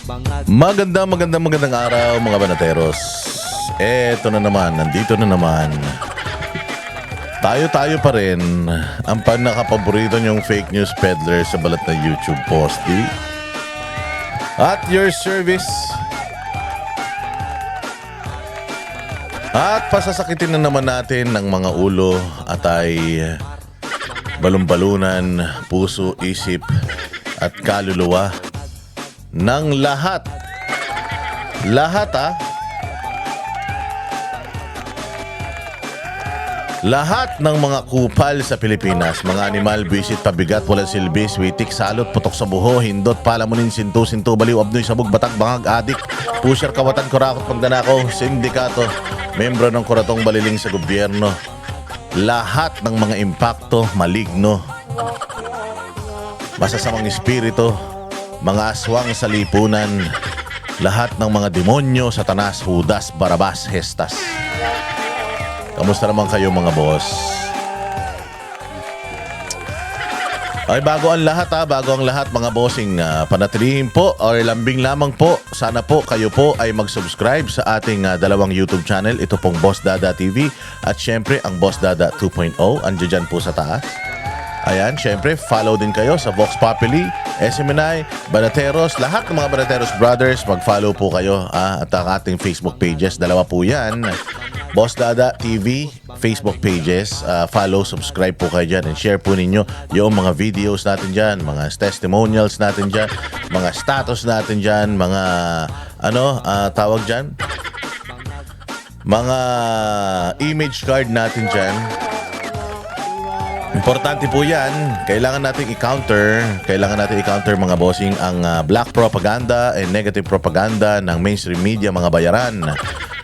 Magandang araw mga banateros. Eto na naman, nandito na naman. Tayo pa rin ang panakapaborito niyong fake news peddler sa balat na YouTube posty. At your service. At pasasakitin na naman natin ng mga ulo at ay balumbalunan, puso, isip at kaluluwa ng lahat. Lahat ng mga kupal sa Pilipinas, mga animal, bisit, pabigat, walang silbi, switik, salot, putok sa buho, hindot, palamunin, sintu, baliw, abnoy, sabog, batag, bangag, adik, pusher, kawatan, kurakot, pagdanakaw, sindikato, membro ng kuratong baliling sa gobyerno. Lahat ng mga impakto, maligno, masasamang espiritu, mga aswang sa lipunan, lahat ng mga demonyo, Satanas, Judas, Barabas, Hestas. Kamusta naman kayo mga boss? Ay bago ang lahat mga bossing, panatilihin po or lambing lamang po. Sana po kayo po ay mag-subscribe sa ating dalawang YouTube channel. Ito pong Boss Dada TV at syempre ang Boss Dada 2.0. Andiyan dyan po sa taas. Ayan, syempre follow din kayo sa Vox Populi, SMNI, Banateros, lahat ng mga Banateros brothers, mag-follow po kayo at ang ating Facebook pages. Dalawa po yan. Boss Dada TV, Facebook pages, follow, subscribe po kayo dyan and share po ninyo yung mga videos natin dyan, mga testimonials natin dyan, mga status natin dyan, mga tawag dyan, mga image card natin dyan. Importante po yan. Kailangan nating i-counter mga bossing ang black propaganda and negative propaganda ng mainstream media, mga bayaran,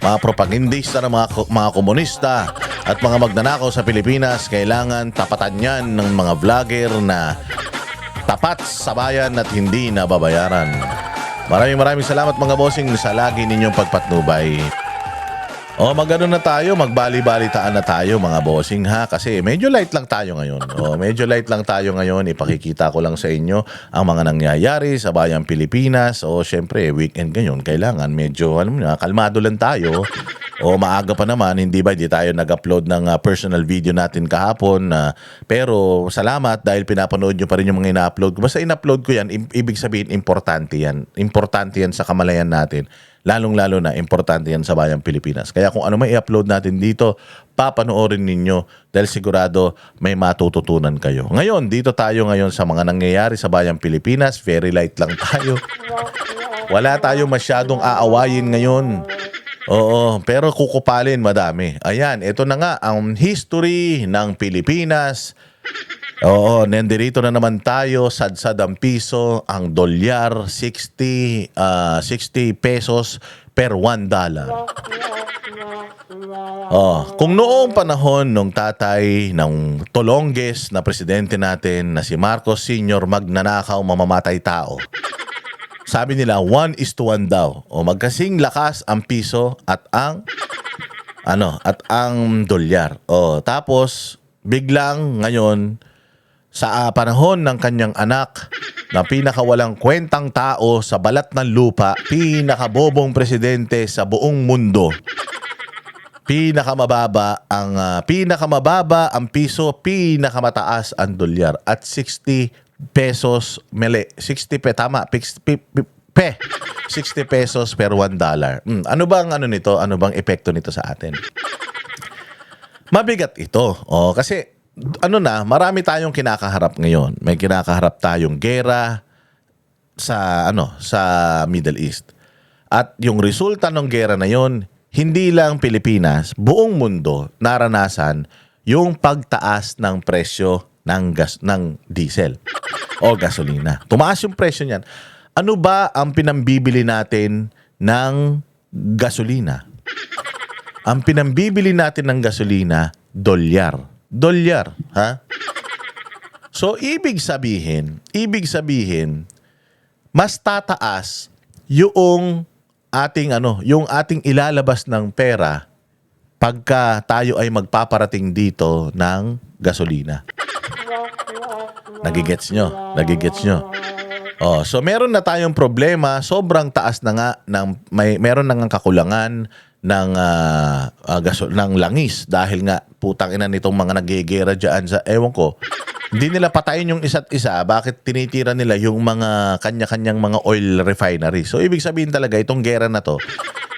mga propagandista ng mga komunista at mga magnanakaw sa Pilipinas. Kailangan tapatan yan ng mga vlogger na tapat sa bayan at hindi nababayaran. Maraming salamat mga bossing sa lagi ninyong pagpatnubay. Magano na tayo, magbali-balitaan na tayo mga bossing ha, kasi medyo light lang tayo ngayon. Ipakikita ko lang sa inyo ang mga nangyayari sa bayang Pilipinas. Syempre weekend ngayon, kailangan medyo kalmado lang tayo. Maaga pa naman, hindi tayo nag-upload ng personal video natin kahapon. Pero salamat dahil pinapanood nyo pa rin yung mga ina-upload ko. Basta in-upload ko yan, ibig sabihin importante yan. Importante yan sa kamalayan natin. Lalong-lalo na importante yan sa bayang Pilipinas. Kaya kung ano may i-upload natin dito, papanoorin ninyo dahil sigurado may matututunan kayo. Ngayon, dito tayo ngayon sa mga nangyayari sa bayang Pilipinas. Very light lang tayo. Wala tayo masyadong aawayin ngayon. Pero kukupalin madami. Ayan, ito na nga ang history ng Pilipinas. Nandirito na naman tayo, sadsad ang piso, ang dolyar, 60 pesos per $1. Kung noong panahon ng tatay ng tolongges na presidente natin na si Marcos Sr. magnanakaw, mamamatay tao. Sabi nila 1:1 daw. Magkasing lakas ang piso at ang dolyar. Tapos biglang ngayon sa panahon ng kanyang anak na pinakawalang kwentang tao sa balat ng lupa, pinakabobong presidente sa buong mundo. Pinakamababa ang piso, pinakamataas ang dolyar at 60 pesos 60 pesos per $1. Ano bang nito? Ano bang epekto nito sa atin? Mabigat ito. Kasi marami tayong kinakaharap ngayon. May kinakaharap tayong gera sa Middle East. At yung resulta ng gera na yon, hindi lang Pilipinas, buong mundo naranasan yung pagtaas ng presyo ng diesel o gasolina. Tumaas yung presyo niyan. Ano ba ang pinambibili natin ng gasolina? Ang pinambibili natin ng gasolina, dolyar. Dolyar, ha? So, ibig sabihin, mas tataas yung ating ilalabas ng pera pagka tayo ay magpaparating dito ng gasolina. Nagigets nyo? Oh, so meron na tayong problema, sobrang taas na nga ng meron na ngang kakulangan ng ng langis dahil nga putang ina nitong mga naggegera diyan sa ewan ko. Hindi nila patayin yung isa't isa, bakit tinitira nila yung mga kanya-kanyang mga oil refinery? So ibig sabihin talaga itong gera na to,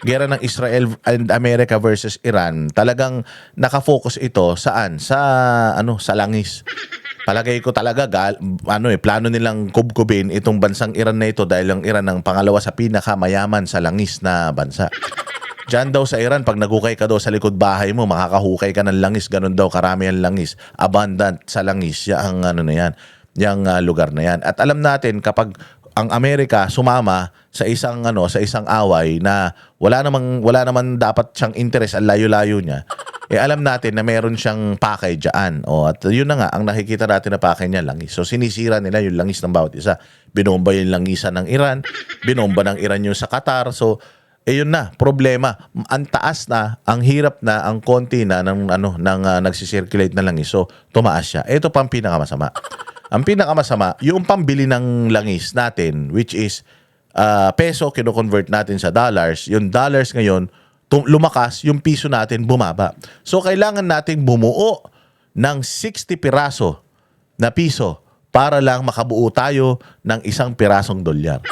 gera ng Israel and America versus Iran, talagang nakafocus ito saan? Sa langis. Palagay ko talaga plano nilang kubkubin itong bansang Iran na ito dahil ang Iran ang pangalawa sa pinakamayaman sa langis na bansa. Diyan daw sa Iran, pag nagukay ka daw sa likod bahay mo, makakahukay ka ng langis, ganun daw karami ang langis, abundant sa langis, yang yung lugar na yan. At alam natin kapag ang Amerika sumama sa isang away na wala naman dapat siyang interest, ang layo-layo niya. Alam natin na meron siyang pakay diyan. At yun na nga ang nakikita natin na pakay niya, langis. So sinisira nila yung langis ng bawat isa. Binomba yung langisan ng Iran, binomba ng Iran yung sa Qatar. So yun na, problema. Ang taas na, ang hirap na, ang konti na ng nagsisirculate na langis. So tumaas siya. Ito pa ang pinakamasama. Ang pinakamasama, yung pambili ng langis natin, which is peso, kino-convert natin sa dollars. Yung dollars ngayon, lumakas, yung piso natin bumaba. So kailangan nating bumuo ng 60 piraso na piso para lang makabuo tayo ng isang pirasong dolyar.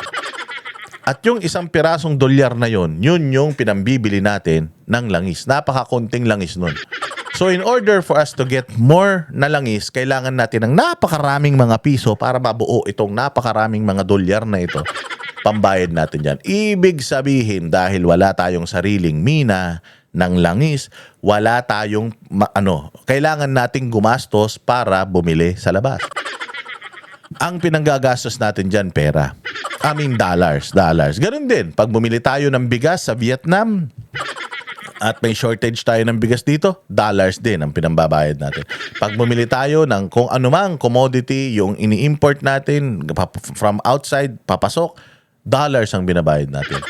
At yung isang pirasong dolyar na yun yung pinambibili natin ng langis. Napakakonting langis nun. So in order for us to get more na langis, kailangan natin ng napakaraming mga piso para mabuo itong napakaraming mga dolyar na ito. Pambayad natin dyan. Ibig sabihin, dahil wala tayong sariling mina ng langis, wala tayong kailangan nating gumastos para bumili sa labas. Ang pinanggagastos natin dyan, pera. Dollars. Ganun din, pag bumili tayo ng bigas sa Vietnam, at may shortage tayo ng bigas dito, dollars din ang pinambabayad natin. Pag bumili tayo ng kung anumang commodity, yung ini-import natin from outside, papasok, dollars ang binabayad natin.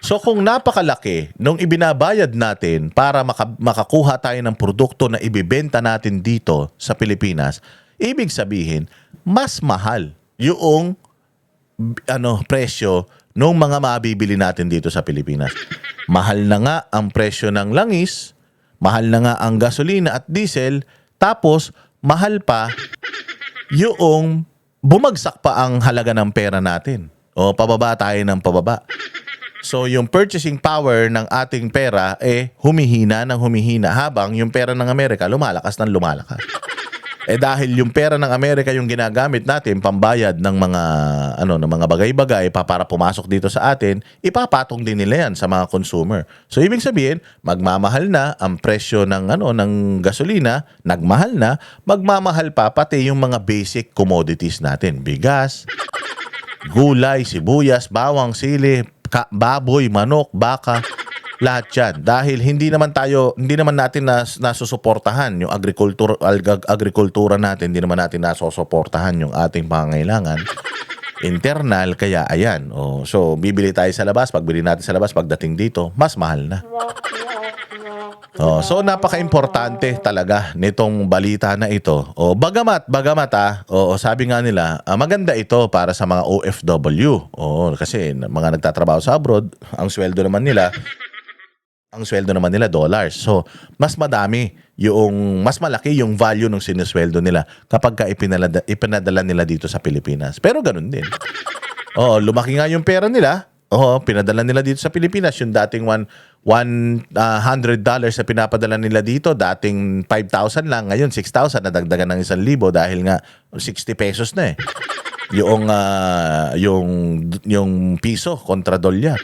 So kung napakalaki nung ibinabayad natin para makakuha tayo ng produkto na ibibenta natin dito sa Pilipinas, ibig sabihin, mas mahal yung presyo nung mga mabibili natin dito sa Pilipinas. Mahal na nga ang presyo ng langis, mahal na nga ang gasolina at diesel, tapos mahal pa yung bumagsak pa ang halaga ng pera natin. O pababa tayo ng pababa. So yung purchasing power ng ating pera humihina ng humihina habang yung pera ng Amerika lumalakas ng lumalakas. Dahil yung pera ng Amerika yung ginagamit natin pambayad ng mga bagay-bagay para pumasok dito sa atin, ipapatong din nila yan sa mga consumer. So ibig sabihin, magmamahal na ang presyo ng gasolina, nagmahal na, magmamahal pa pati yung mga basic commodities natin, bigas, gulay, sibuyas, bawang, sili, baboy, manok, baka, lahat yan. Dahil hindi naman natin nasusuportahan yung agrikultura natin, hindi naman natin nasusuportahan yung ating pangangailangan internal, kaya ayan. So bibili tayo sa labas, pagbili natin sa labas, pagdating dito, mas mahal na. So napaka-importante talaga nitong balita na ito. Bagamat sabi nga nila, maganda ito para sa mga OFW. Kasi mga nagtatrabaho sa abroad, ang sweldo naman nila dollars. So, mas malaki yung value ng sinusweldo nila kapag ipinadala nila dito sa Pilipinas. Pero ganun din. Lumaki nga yung pera nila. Pinadala nila dito sa Pilipinas. Yung dating $100 na pinapadala nila dito, dating 5,000 lang. Ngayon, 6,000 na dagdagan ng 1,000 dahil nga 60 pesos na yung piso kontra dolyar.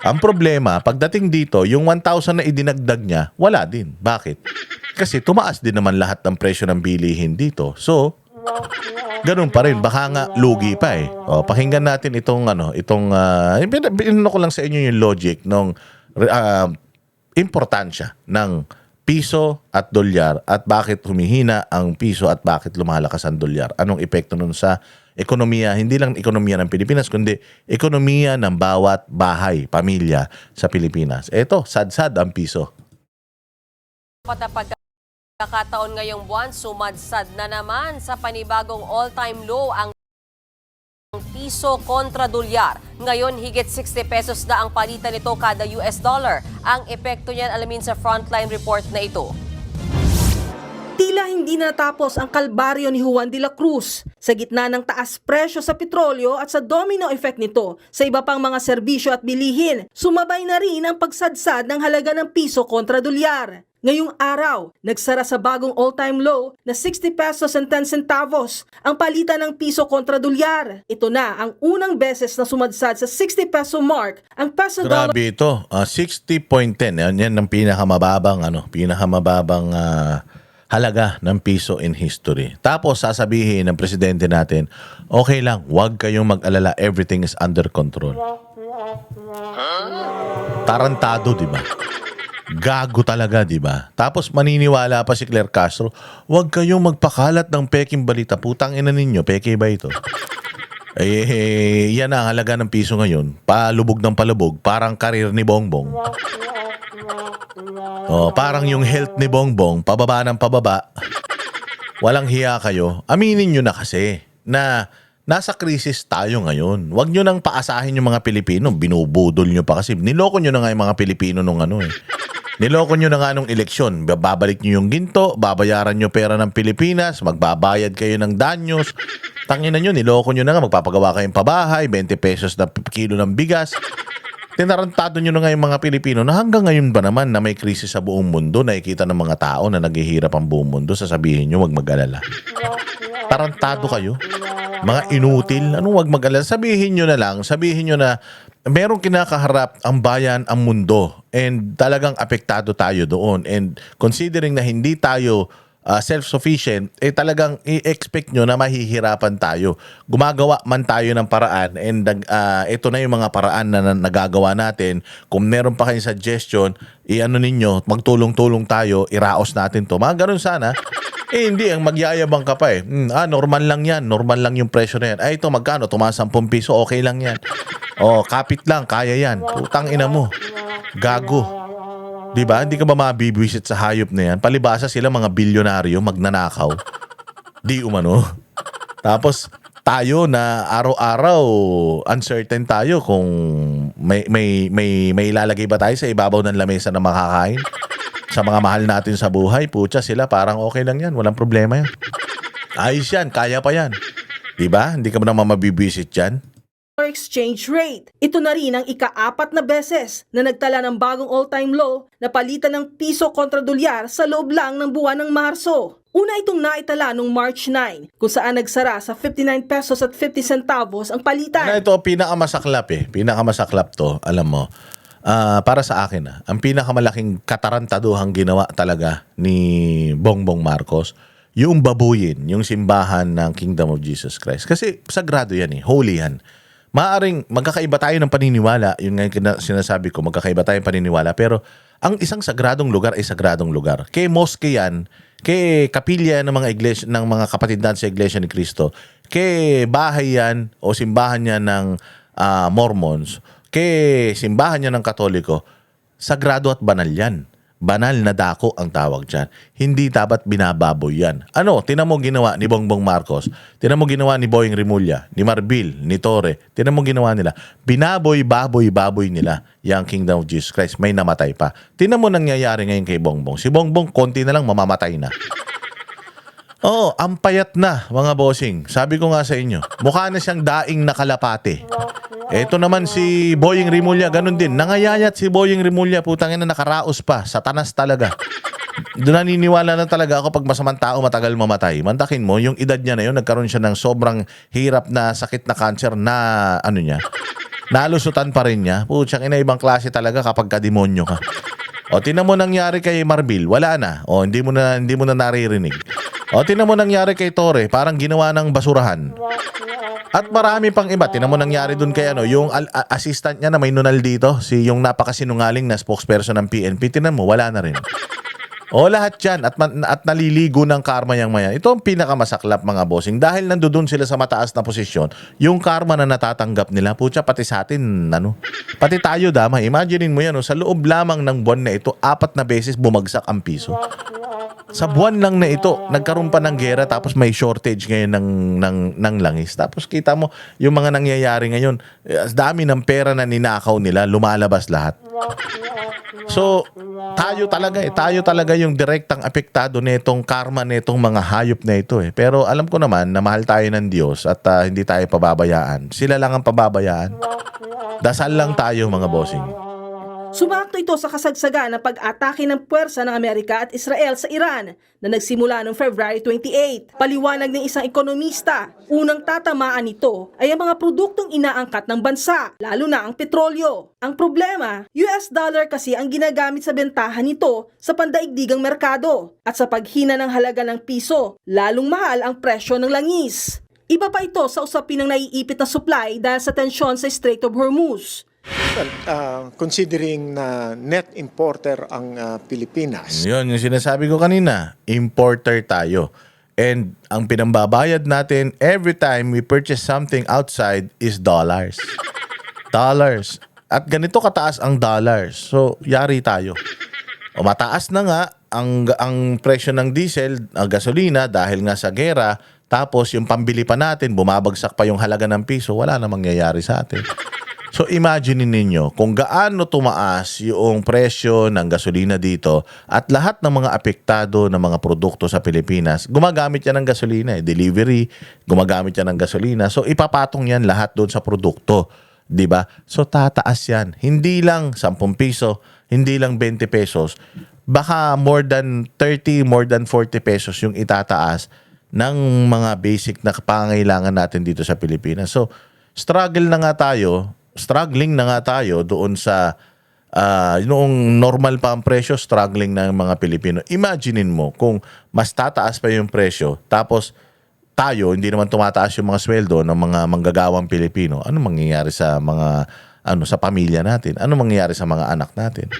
Ang problema, pagdating dito, yung 1,000 na idinagdag niya, wala din. Bakit? Kasi tumaas din naman lahat ng presyo ng bilihin dito. So, ganun pa rin. Baka nga lugi pa pakinggan natin itong ko lang sa inyo yung logic ng importansya ng piso at dolyar at bakit humihina ang piso at bakit lumalakas ang dolyar. Anong epekto nun sa ekonomiya, hindi lang ekonomiya ng Pilipinas, kundi ekonomiya ng bawat bahay, pamilya sa Pilipinas. Eto, sad-sad ang piso. Pagkakataon ngayong buwan, sumadsad na naman sa panibagong all-time low ang Piso kontra dolyar. Ngayon, higit 60 pesos na ang palitan nito kada US dollar. Ang epekto niyan alamin sa frontline report na ito. Tila hindi natapos ang kalbaryo ni Juan de la Cruz sa gitna ng taas presyo sa petrolyo at sa domino effect nito sa iba pang mga serbisyo at bilihin. Sumabay na rin ang pagsadsad ng halaga ng piso kontra dolyar. Ngayong araw, nagsara sa bagong all-time low na 60 pesos and 10 centavos ang palitan ng piso kontra dolyar. Ito na ang unang beses na sumadsad sa 60 peso mark ang peso dollar. Grabe ito. 60.10. Yan ang pinakamababang halaga ng piso in history. Tapos sasabihin ng presidente natin, okay lang, huwag kayong mag-alala, everything is under control. Tarantado, di ba? Gago talaga, di ba? Tapos maniniwala pa si Claire Castro, huwag kayong magpakalat ng peking balita. Putang ina ninyo, peke ba ito? Yan ang halaga ng piso ngayon. Palubog ng palubog, parang karir ni Bongbong. Parang yung health ni Bongbong, pababa ng pababa. Walang hiya kayo. Aminin nyo na kasi na nasa krisis tayo ngayon. Huwag nyo nang paasahin yung mga Pilipino. Binubudol nyo pa kasi. Niloko nyo na nga yung mga Pilipino nung Niloko nyo na nga nung eleksyon. Babalik nyo yung ginto, babayaran nyo pera ng Pilipinas, magbabayad kayo ng danyos. Tangina nyo, niloko nyo na nga, magpapagawa kayong pabahay, 20 pesos na kilo ng bigas. Tinarantado nyo na nga yung mga Pilipino na hanggang ngayon ba naman na may krisis sa buong mundo, nakikita ng mga tao na naghihirap ang buong mundo, sasabihin nyo, wag mag-alala. Tarantado kayo. Mga inutil. Anong wag mag-alala? Sabihin nyo na merong kinakaharap ang bayan, ang mundo, and talagang apektado tayo doon. And considering na hindi tayo self-sufficient, talagang i-expect nyo na mahihirapan tayo. Gumagawa man tayo ng paraan, and ito na yung mga paraan na nagagawa natin. Kung meron pa kayong suggestion, ninyo, magtulong-tulong tayo, iraos natin to. Mga ganun sana. Hindi, ang magyayabang ka pa normal lang yan. Normal lang yung presyo na yan. Ito magkano? Tumaas 10 piso, okay lang yan. Kapit lang, kaya yan. Putang ina mo. Gago. Diba? Hindi ka ba mabibwisit sa hayop na yan? Palibasa sila mga bilyonaryo, magnanakaw. Di umano. Tapos tayo na araw-araw uncertain tayo kung may ilalagay ba tayo sa ibabaw ng lamesa na makakain. Sa mga mahal natin sa buhay, putya sila parang okay lang yan. Walang problema yan. Ayos yan, kaya pa yan. Diba? Hindi ka ba naman mabibwisit yan? Exchange rate. Ito na rin ang ika-4 na beses na nagtala ng bagong all-time low na palitan ng piso kontra dolyar sa loob lang ng buwan ng Marso. Una itong naitala noong March 9 kung saan nagsara sa 59 pesos at 50 centavos ang palitan. Ito pinakamasaklap Pinakamasaklap to, alam mo. Para sa akin, ang pinakamalaking katarantaduhang ginawa talaga ni Bongbong Marcos, yung babuyin, yung simbahan ng Kingdom of Jesus Christ. Kasi sagrado yan holy yan. Maaring magkakaiba tayo ng paniniwala, yun nga yung sinasabi ko, magkakaiba tayo ng paniniwala, pero ang isang sagradong lugar ay sagradong lugar. Kay mosque yan, kay kapilya ng mga iglesia, ng mga kapatid natin sa Iglesia ni Cristo, kay bahay yan o simbahan yan ng Mormons, kay simbahan yan ng Katoliko, sagrado at banal yan. Banal na dako ang tawag dyan. Hindi dapat binababoy yan. Tinan mo ginawa ni Bongbong Marcos, tinan mo ginawa ni Boying Rimulya, ni Marbil, ni Torre, tinan mo ginawa nila. Binaboy-baboy nila yung Kingdom of Jesus Christ. May namatay pa. Tinan mo nangyayari ngayon kay Bongbong. Si Bongbong, konti na lang mamamatay na. Ang payat na, mga bossing. Sabi ko nga sa inyo, mukha na siyang daing nakalapate. Ito naman si Boying Rimulya, ganun din. Nangayayat si Boying Rimulya, putang ina, nakaraos pa. Satanas talaga. Doon naniniwala na talaga ako pag masamang tao matagal mamatay. Mantakin mo, yung edad niya na yun, nagkaroon siya ng sobrang hirap na sakit na cancer na nalusutan pa rin niya. Putsang ina, ibang klase talaga kapag kademonyo ka. Tinan mo nangyari kay Marbil, wala na. Hindi mo na naririnig. Tinan mo nangyari kay Torre, parang ginawa ng basurahan. At marami pang iba. Tinan mo nangyari dun kay yung assistant niya na may nunal dito, yung napakasinungaling na spokesperson ng PNP. Tinan mo, wala na rin. Lahat yan. At naliligo ng karma yang mayan. Ito ang pinakamasaklap, mga bossing. Dahil nandoon sila sa mataas na posisyon, yung karma na natatanggap nila, putya, pati sa atin, pati tayo, dama. Imaginein mo yan, sa loob lamang ng buwan na ito, 4 na beses bumagsak ang piso. Sa buwan lang na ito, nagkaroon pa ng gera tapos may shortage ngayon ng langis. Tapos kita mo yung mga nangyayari ngayon, dami ng pera na ninakaw nila, lumalabas lahat. So, tayo talaga yung direktang apektado nitong karma nitong mga hayop na ito eh. Pero alam ko naman na mahal tayo ng Diyos at hindi tayo pababayaan. Sila lang ang pababayaan. Dasal lang tayo mga bossing. Sumakto ito sa kasagsagan ng pag-atake ng puwersa ng Amerika at Israel sa Iran na nagsimula noong February 28. Paliwanag ng isang ekonomista, unang tatamaan nito ay ang mga produktong inaangkat ng bansa, lalo na ang petrolyo. Ang problema, US dollar kasi ang ginagamit sa bentahan nito sa pandaigdigang merkado at sa paghina ng halaga ng piso, lalong mahal ang presyo ng langis. Iba pa ito sa usapin ng naiipit na supply dahil sa tensyon sa Strait of Hormuz. Well, considering na net importer ang Pilipinas, Yun, yung sinasabi ko kanina, importer tayo. And ang pinambabayad natin every time we purchase something outside is dollars. Dollars. At ganito kataas ang dollars. So, yari tayo. O mataas na nga ang presyo ng diesel, gasolina dahil nga sa gera, tapos yung pambili pa natin, bumabagsak pa yung halaga ng piso, wala na mangyayari sa atin. So imagine ninyo kung gaano tumaas yung presyo ng gasolina dito at lahat ng mga apektado ng mga produkto sa Pilipinas, gumagamit yan ng gasolina, delivery, gumagamit yan ng gasolina. So ipapatong yan lahat doon sa produkto, 'di ba? So tataas yan. Hindi lang 10 piso, hindi lang 20 pesos. Baka more than 30, more than 40 pesos yung itataas ng mga basic na pangangailangan natin dito sa Pilipinas. So struggling na nga tayo doon sa noong normal pa ang presyo, struggling na ang mga Pilipino. Imaginein mo kung mas tataas pa yung presyo, tapos tayo, hindi naman tumataas yung mga sweldo ng mga manggagawang Pilipino. Ano mangyayari sa mga sa pamilya natin? Ano mangyayari sa mga anak natin?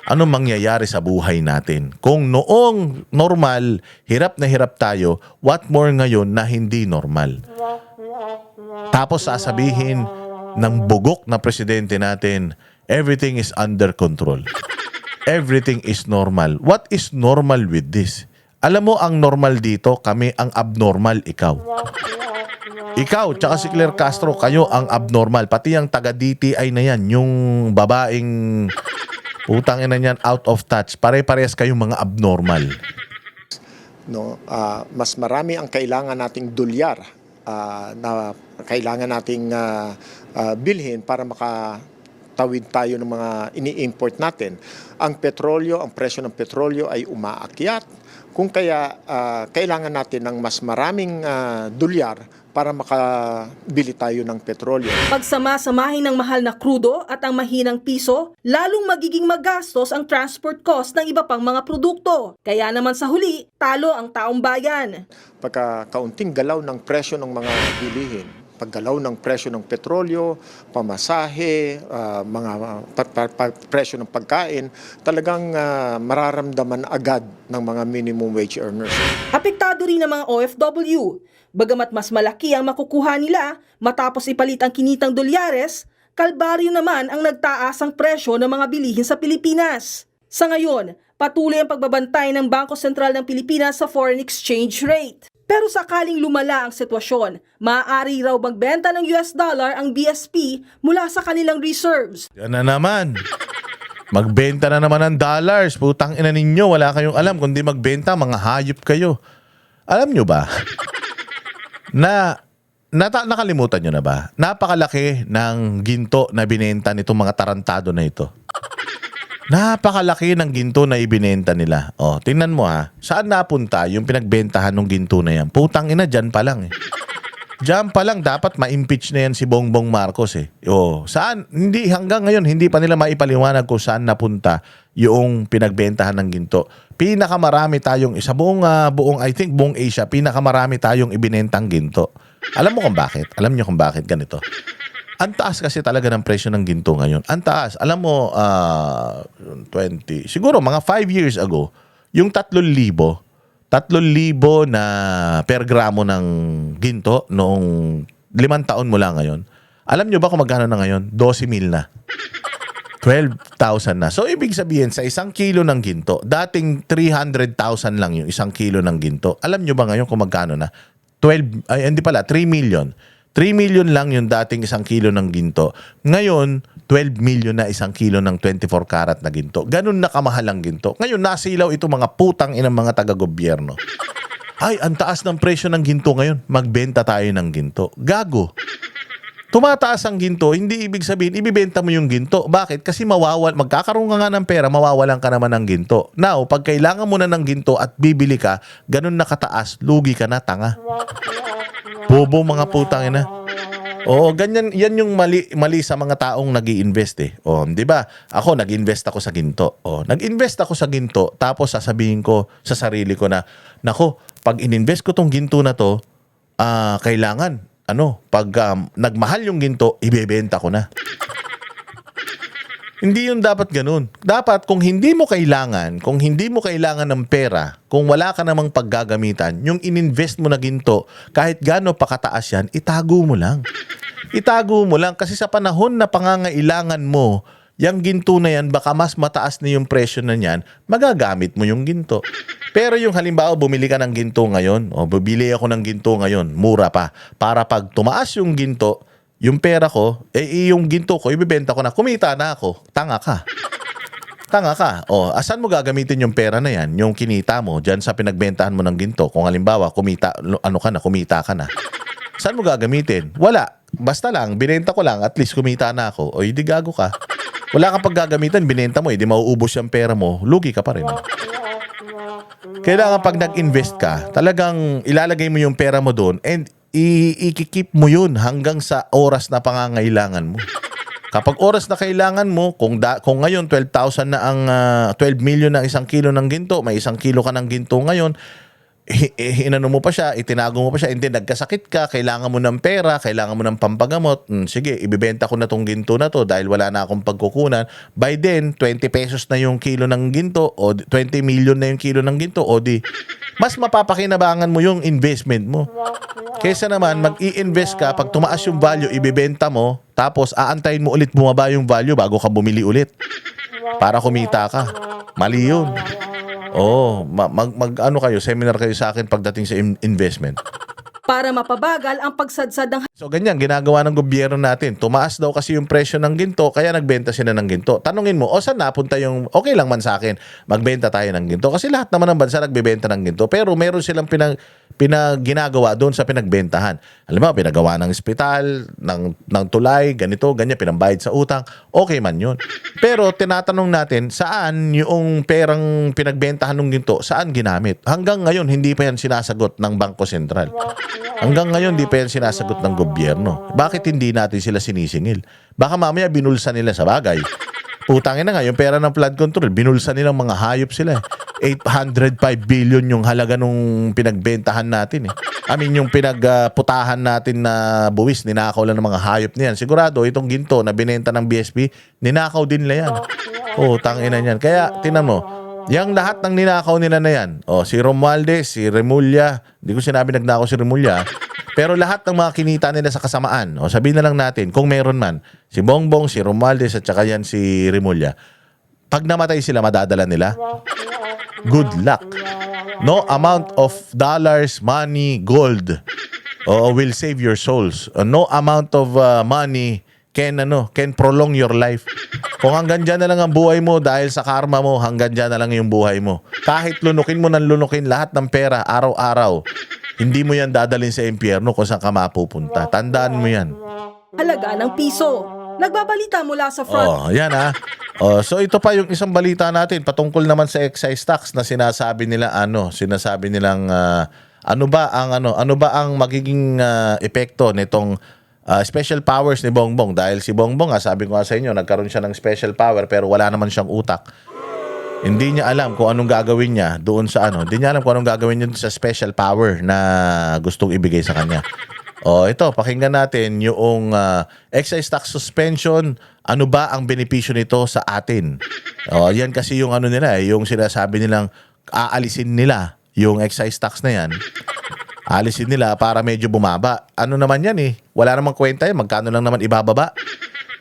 Ano mangyayari sa buhay natin? Kung noong normal, hirap na hirap tayo, what more ngayon na hindi normal? Tapos sasabihin ng bugok na presidente natin, everything is under control. Everything is normal. What is normal with this? Alam mo, ang normal dito, kami ang abnormal, ikaw. Ikaw, tsaka si Claire Castro, kayo ang abnormal. Pati ang taga-DTI na yan, yung babaeng putang ina niyan, out of touch. Pare-parehas kayong mga abnormal. no, mas marami ang kailangan nating dolyar na kailangan nating bilhin para makatawid tayo ng mga ini-import natin. Ang petrolyo, ang presyo ng petrolyo ay umaakyat. Kung kaya kailangan natin ng mas maraming dolyar para makabili tayo ng petrolyo. Pagsama-samahin ng mahal na krudo at ang mahinang piso, lalong magiging magastos ang transport cost ng iba pang mga produkto. Kaya naman sa huli, talo ang taong bayan. Pagka kaunting galaw ng presyo ng mga bilihin, paggalaw ng presyo ng petrolyo, pamasahe, mga presyo ng pagkain, talagang mararamdaman agad ng mga minimum wage earners. Apektado rin ang mga OFW. Bagamat mas malaki ang makukuha nila matapos ipalit ang kinitang dolyares, kalbaryo naman ang nagtaas ang presyo ng mga bilihin sa Pilipinas. Sa ngayon, patuloy ang pagbabantay ng Bangko Sentral ng Pilipinas sa foreign exchange rate. Pero sakaling lumala ang sitwasyon, maaari raw magbenta ng US dollar ang BSP mula sa kanilang reserves. Yan na naman. Magbenta na naman ng dollars. Putang ina ninyo, wala kayong alam. Kundi magbenta, mga hayop kayo. Alam nyo ba? Nakalimutan nyo na ba? Napakalaki ng ginto na binenta nitong mga tarantado na ito. Napakalaki ng ginto na ibinenta nila. O, tingnan mo ha. Saan napunta yung pinagbentahan ng ginto na yan? Putang ina, dyan pa lang eh. Dyan pa lang, dapat ma-impeach na yan si Bongbong Marcos eh. O, saan? Hindi, hanggang ngayon, hindi pa nila maipaliwanag kung saan napunta yung pinagbentahan ng ginto. Pinakamarami tayong, sa buong I think buong Asia, pinakamarami tayong ibinentang ginto. Alam mo kung bakit? Alam niyo kung bakit ganito? Ang taas kasi talaga ng presyo ng ginto ngayon. Ang taas. Alam mo, 20, siguro mga 5 years ago, yung 3,000 na per gramo ng ginto noong 5 taon mula ngayon. Alam nyo ba kung magkano na ngayon? 12,000 na. 12,000 na. So, ibig sabihin, sa 1 kilo ng ginto, dating 300,000 lang yung 1 kilo ng ginto. Alam nyo ba ngayon kung magkano na? 3 million. 3 million lang yung dating 1 kilo ng ginto. Ngayon, 12 million na 1 kilo ng 24 karat na ginto. Ganun na kamahal ang ginto. Ngayon, nasilaw ito mga putang inang mga taga-gobyerno. Ay, ang taas ng presyo ng ginto ngayon. Magbenta tayo ng ginto. Gago. Tumataas ang ginto, hindi ibig sabihin, ibibenta mo yung ginto. Bakit? Kasi magkakaroon ka nga ng pera, mawawalan ka naman ng ginto. Now, pag kailangan mo na ng ginto at bibili ka, ganun na kataas, lugi ka na, tanga. Bobo mga putang ina. Oo, ganyan, yan yung mali sa mga taong nag-i-invest eh. O, di ba? Ako, nag-invest ako sa ginto. O, nag-invest ako sa ginto, tapos sasabihin ko sa sarili ko na, nako, pag in-invest ko tong ginto na to, kailangan, pag nagmahal yung ginto, ibebenta ko na. Hindi yun dapat ganun. Dapat kung hindi mo kailangan ng pera, kung wala ka namang paggagamitan, yung ininvest mo na ginto, kahit gaano pa kataas yan, itago mo lang. Itago mo lang kasi sa panahon na pangangailangan mo, yung ginto na yan, baka mas mataas na yung presyo na yan, magagamit mo yung ginto. Pero yung halimbawa, bumili ka ng ginto ngayon, o bibili ako ng ginto ngayon, mura pa, para pag tumaas yung ginto, yung pera ko, yung ginto ko, ibibenta ko na, kumita na ako. Tanga ka. Tanga ka. O, asan mo gagamitin yung pera na yan? Yung kinita mo, dyan sa pinagbentahan mo ng ginto. Kung halimbawa, kumita ka na. Saan mo gagamitin? Wala. Basta lang, binenta ko lang, at least kumita na ako. O, hindi gago ka. Wala kang paggagamitan, binenta mo, hindi mauubos yung pera mo, lugi ka pa rin. Kailangan pag nag-invest ka, talagang ilalagay mo yung pera mo doon and i-keep mo yun hanggang sa oras na pangangailangan mo. Kapag oras na kailangan mo, kung ngayon 12,000 na ang 12 million na 1 kilo ng ginto, may 1 kilo ka ng ginto ngayon, inano mo pa siya, itinago mo pa siya, hindi, nagkasakit ka, kailangan mo ng pera, kailangan mo ng pampagamot, sige, ibibenta ko na tong ginto na to dahil wala na akong pagkukunan. By then, 20 pesos na yung kilo ng ginto o 20 million na yung kilo ng ginto o di, mas mapapakinabangan mo yung investment mo. Kesa naman, mag-i-invest ka, pag tumaas yung value, ibibenta mo, tapos aantayin mo ulit bumaba yung value bago ka bumili ulit. Para kumita ka. Mali yun. Ano kayo, seminar kayo sa akin pagdating sa investment. Para mapabagal ang pagsadsad ng So ganyan, ginagawa ng gobyerno natin. Tumaas daw kasi yung presyo ng ginto, kaya nagbenta sila ng ginto. Tanungin mo, saan napunta yung, okay lang man sa akin, magbenta tayo ng ginto. Kasi lahat naman ng bansa nagbebenta ng ginto. Pero meron silang ginagawa doon sa pinagbentahan. Alam mo, pinagawa ng ospital, ng tulay, ganito, ganyan, pinambayad sa utang. Okay man yun. Pero tinatanong natin, saan yung perang pinagbentahan ng ginto, saan ginamit? Hanggang ngayon, hindi pa yan sinasagot ng Bangko Sentral. Hanggang ngayon, hindi pa yan sinasagot ng gobyerno. Bakit hindi natin sila sinisingil? Baka mamaya binulsa nila sa bagay. Putangin na nga, yung pera ng flood control, binulsa nilang mga hayop sila. 805 billion yung halaga nung pinagbentahan natin. Yung pinagputahan natin na buwis, ninakaw lang ng mga hayop niyan. Sigurado, itong ginto na binenta ng BSP, ninakaw din nila yan. Tangina niyan. Kaya, tinan mo, yung lahat ng ninakaw nila na yan, si Romualdez, si Remulla, hindi ko sinabi nagnakaw si Remulla, pero lahat ng mga kinita nila sa kasamaan, sabihin na lang natin, kung meron man, si Bongbong, si Romualdez, at saka yan si Remulla, pag namatay sila, madadala nila? Good luck. No amount of dollars, money, gold will save your souls. No amount of money can prolong your life. Kung hanggang dyan na lang ang buhay mo dahil sa karma mo, hanggang dyan na lang yung buhay mo. Kahit lunukin mo ng lunukin lahat ng pera araw-araw, hindi mo yan dadalhin sa impyerno kung saan ka mapupunta. Tandaan mo yan. halaga ng piso. Nagbabalita mula sa front. Yan so ito pa yung isang balita natin patungkol naman sa excise tax na sinasabi nilang ano ba ang magiging epekto nitong special powers ni Bongbong, dahil si Bongbong, sabi ko nga sa inyo, nagkaroon siya ng special power pero wala naman siyang utak. Hindi niya alam kung anong gagawin niya doon sa Hindi niya alam kung anong gagawin niya sa special power na gustong ibigay sa kanya. Ito, pakinggan natin yung excise tax suspension. Ano ba ang benepisyo nito sa atin? Yan kasi yung nila, yung sinasabi nilang aalisin nila yung excise tax na yan. Alisin nila para medyo bumaba. Ano naman yan Wala namang kwenta yan. Magkano lang naman ibababa.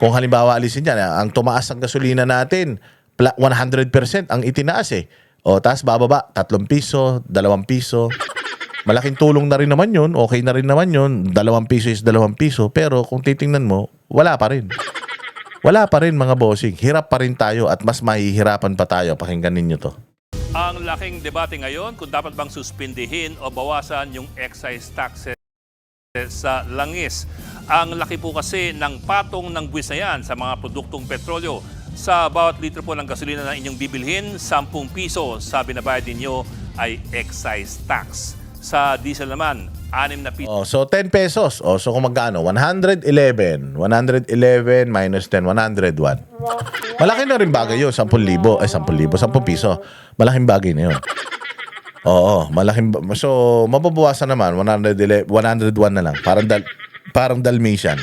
Kung halimbawa alisin yan, ang tumaas ang gasolina natin, 100% ang itinaas eh. O, tapos bababa, 3 piso, 2 piso. Malaking tulong na rin naman yun, okay na rin naman yun, 2 piso is 2 piso. Pero kung titingnan mo, wala pa rin. Wala pa rin mga bossing. Hirap pa rin tayo at mas mahihirapan pa tayo. Pakinggan ninyo to. Ang laking debate ngayon kung dapat bang suspindihin o bawasan yung excise taxes sa langis. Ang laki po kasi ng patong ng buwis na yan sa mga produktong petrolyo. Sa bawat litro po ng gasolina na inyong bibilhin, 10 piso sa binabayad ninyo ay excise tax. Sa diesel naman, 6 na piso. Oh, so 10 pesos. Oh, so kung magkano? 111. 111 minus 10, 101. Malaki na rin bagay yun. 10,000. 10,000. 10 piso. Malaking bagay na yun. Oo, malaking. So, mababawasan naman. 101 na lang. Parang Dalmatian.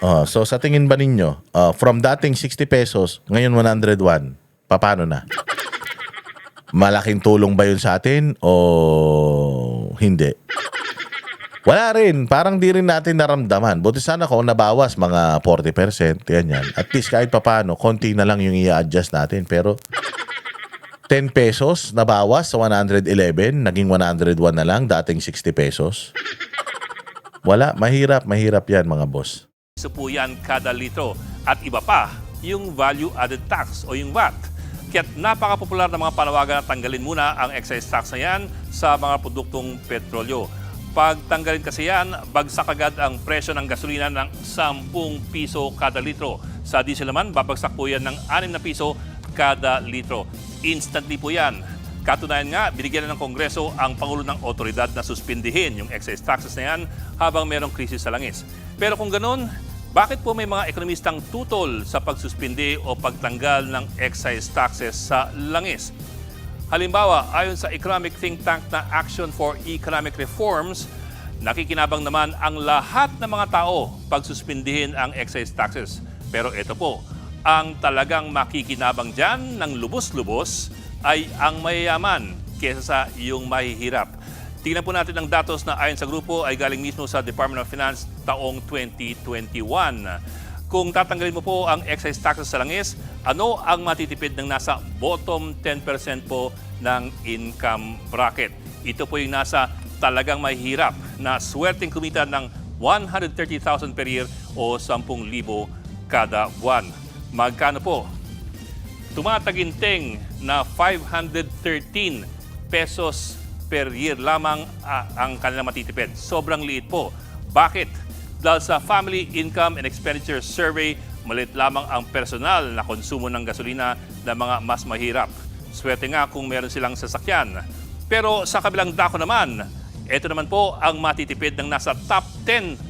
Oh, so, sa tingin ba ninyo, from dating 60 pesos, ngayon 101, paano na? Malaking tulong ba yun sa atin o hindi? Wala rin. Parang di rin natin naramdaman. Buti sana kung nabawas mga 40%, yan. At least kahit papano, konti na lang yung i-adjust natin. Pero 10 pesos nabawas sa 111, naging 101 na lang, dating 60 pesos. Wala. Mahirap yan mga boss. So po yan kada litro. At iba pa, yung value added tax o yung VAT. Kaya't napaka-popular na mga panawagan na tanggalin muna ang excise tax na yan sa mga produktong petrolyo. Pag tanggalin kasi yan, bagsak agad ang presyo ng gasolina ng 10 piso kada litro. Sa diesel naman, babagsak po yan ng 6 na piso kada litro. Instantly po yan. Katunayan nga, binigyan na ng Kongreso ang Pangulo ng otoridad na suspindihin yung excise taxes na yan habang merong krisis sa langis. Pero kung ganun, bakit po may mga ekonomistang tutol sa pagsuspindi o pagtanggal ng excise taxes sa langis? Halimbawa, ayon sa economic think tank na Action for Economic Reforms, nakikinabang naman ang lahat ng mga tao pagsuspindihin ang excise taxes. Pero ito po, ang talagang makikinabang dyan ng lubos-lubos ay ang mayayaman kesa sa yung mahihirap. Tingnan po natin ang datos na ayon sa grupo ay galing mismo sa Department of Finance taong 2021. Kung tatanggalin mo po ang excise taxes sa langis, ano ang matitipid ng nasa bottom 10% po ng income bracket? Ito po yung nasa talagang mahihirap na swerteng kumita ng 130,000 per year o 10,000 kada buwan. Magkano po? Tumataginting na 513 pesos per year lamang ang kanilang matitipid. Sobrang liit po. Bakit? Dahil sa Family Income and Expenditure Survey, maliit lamang ang personal na konsumo ng gasolina ng mga mas mahirap. Swerte nga kung meron silang sasakyan. Pero sa kabilang dako naman, ito naman po ang matitipid ng nasa top 10%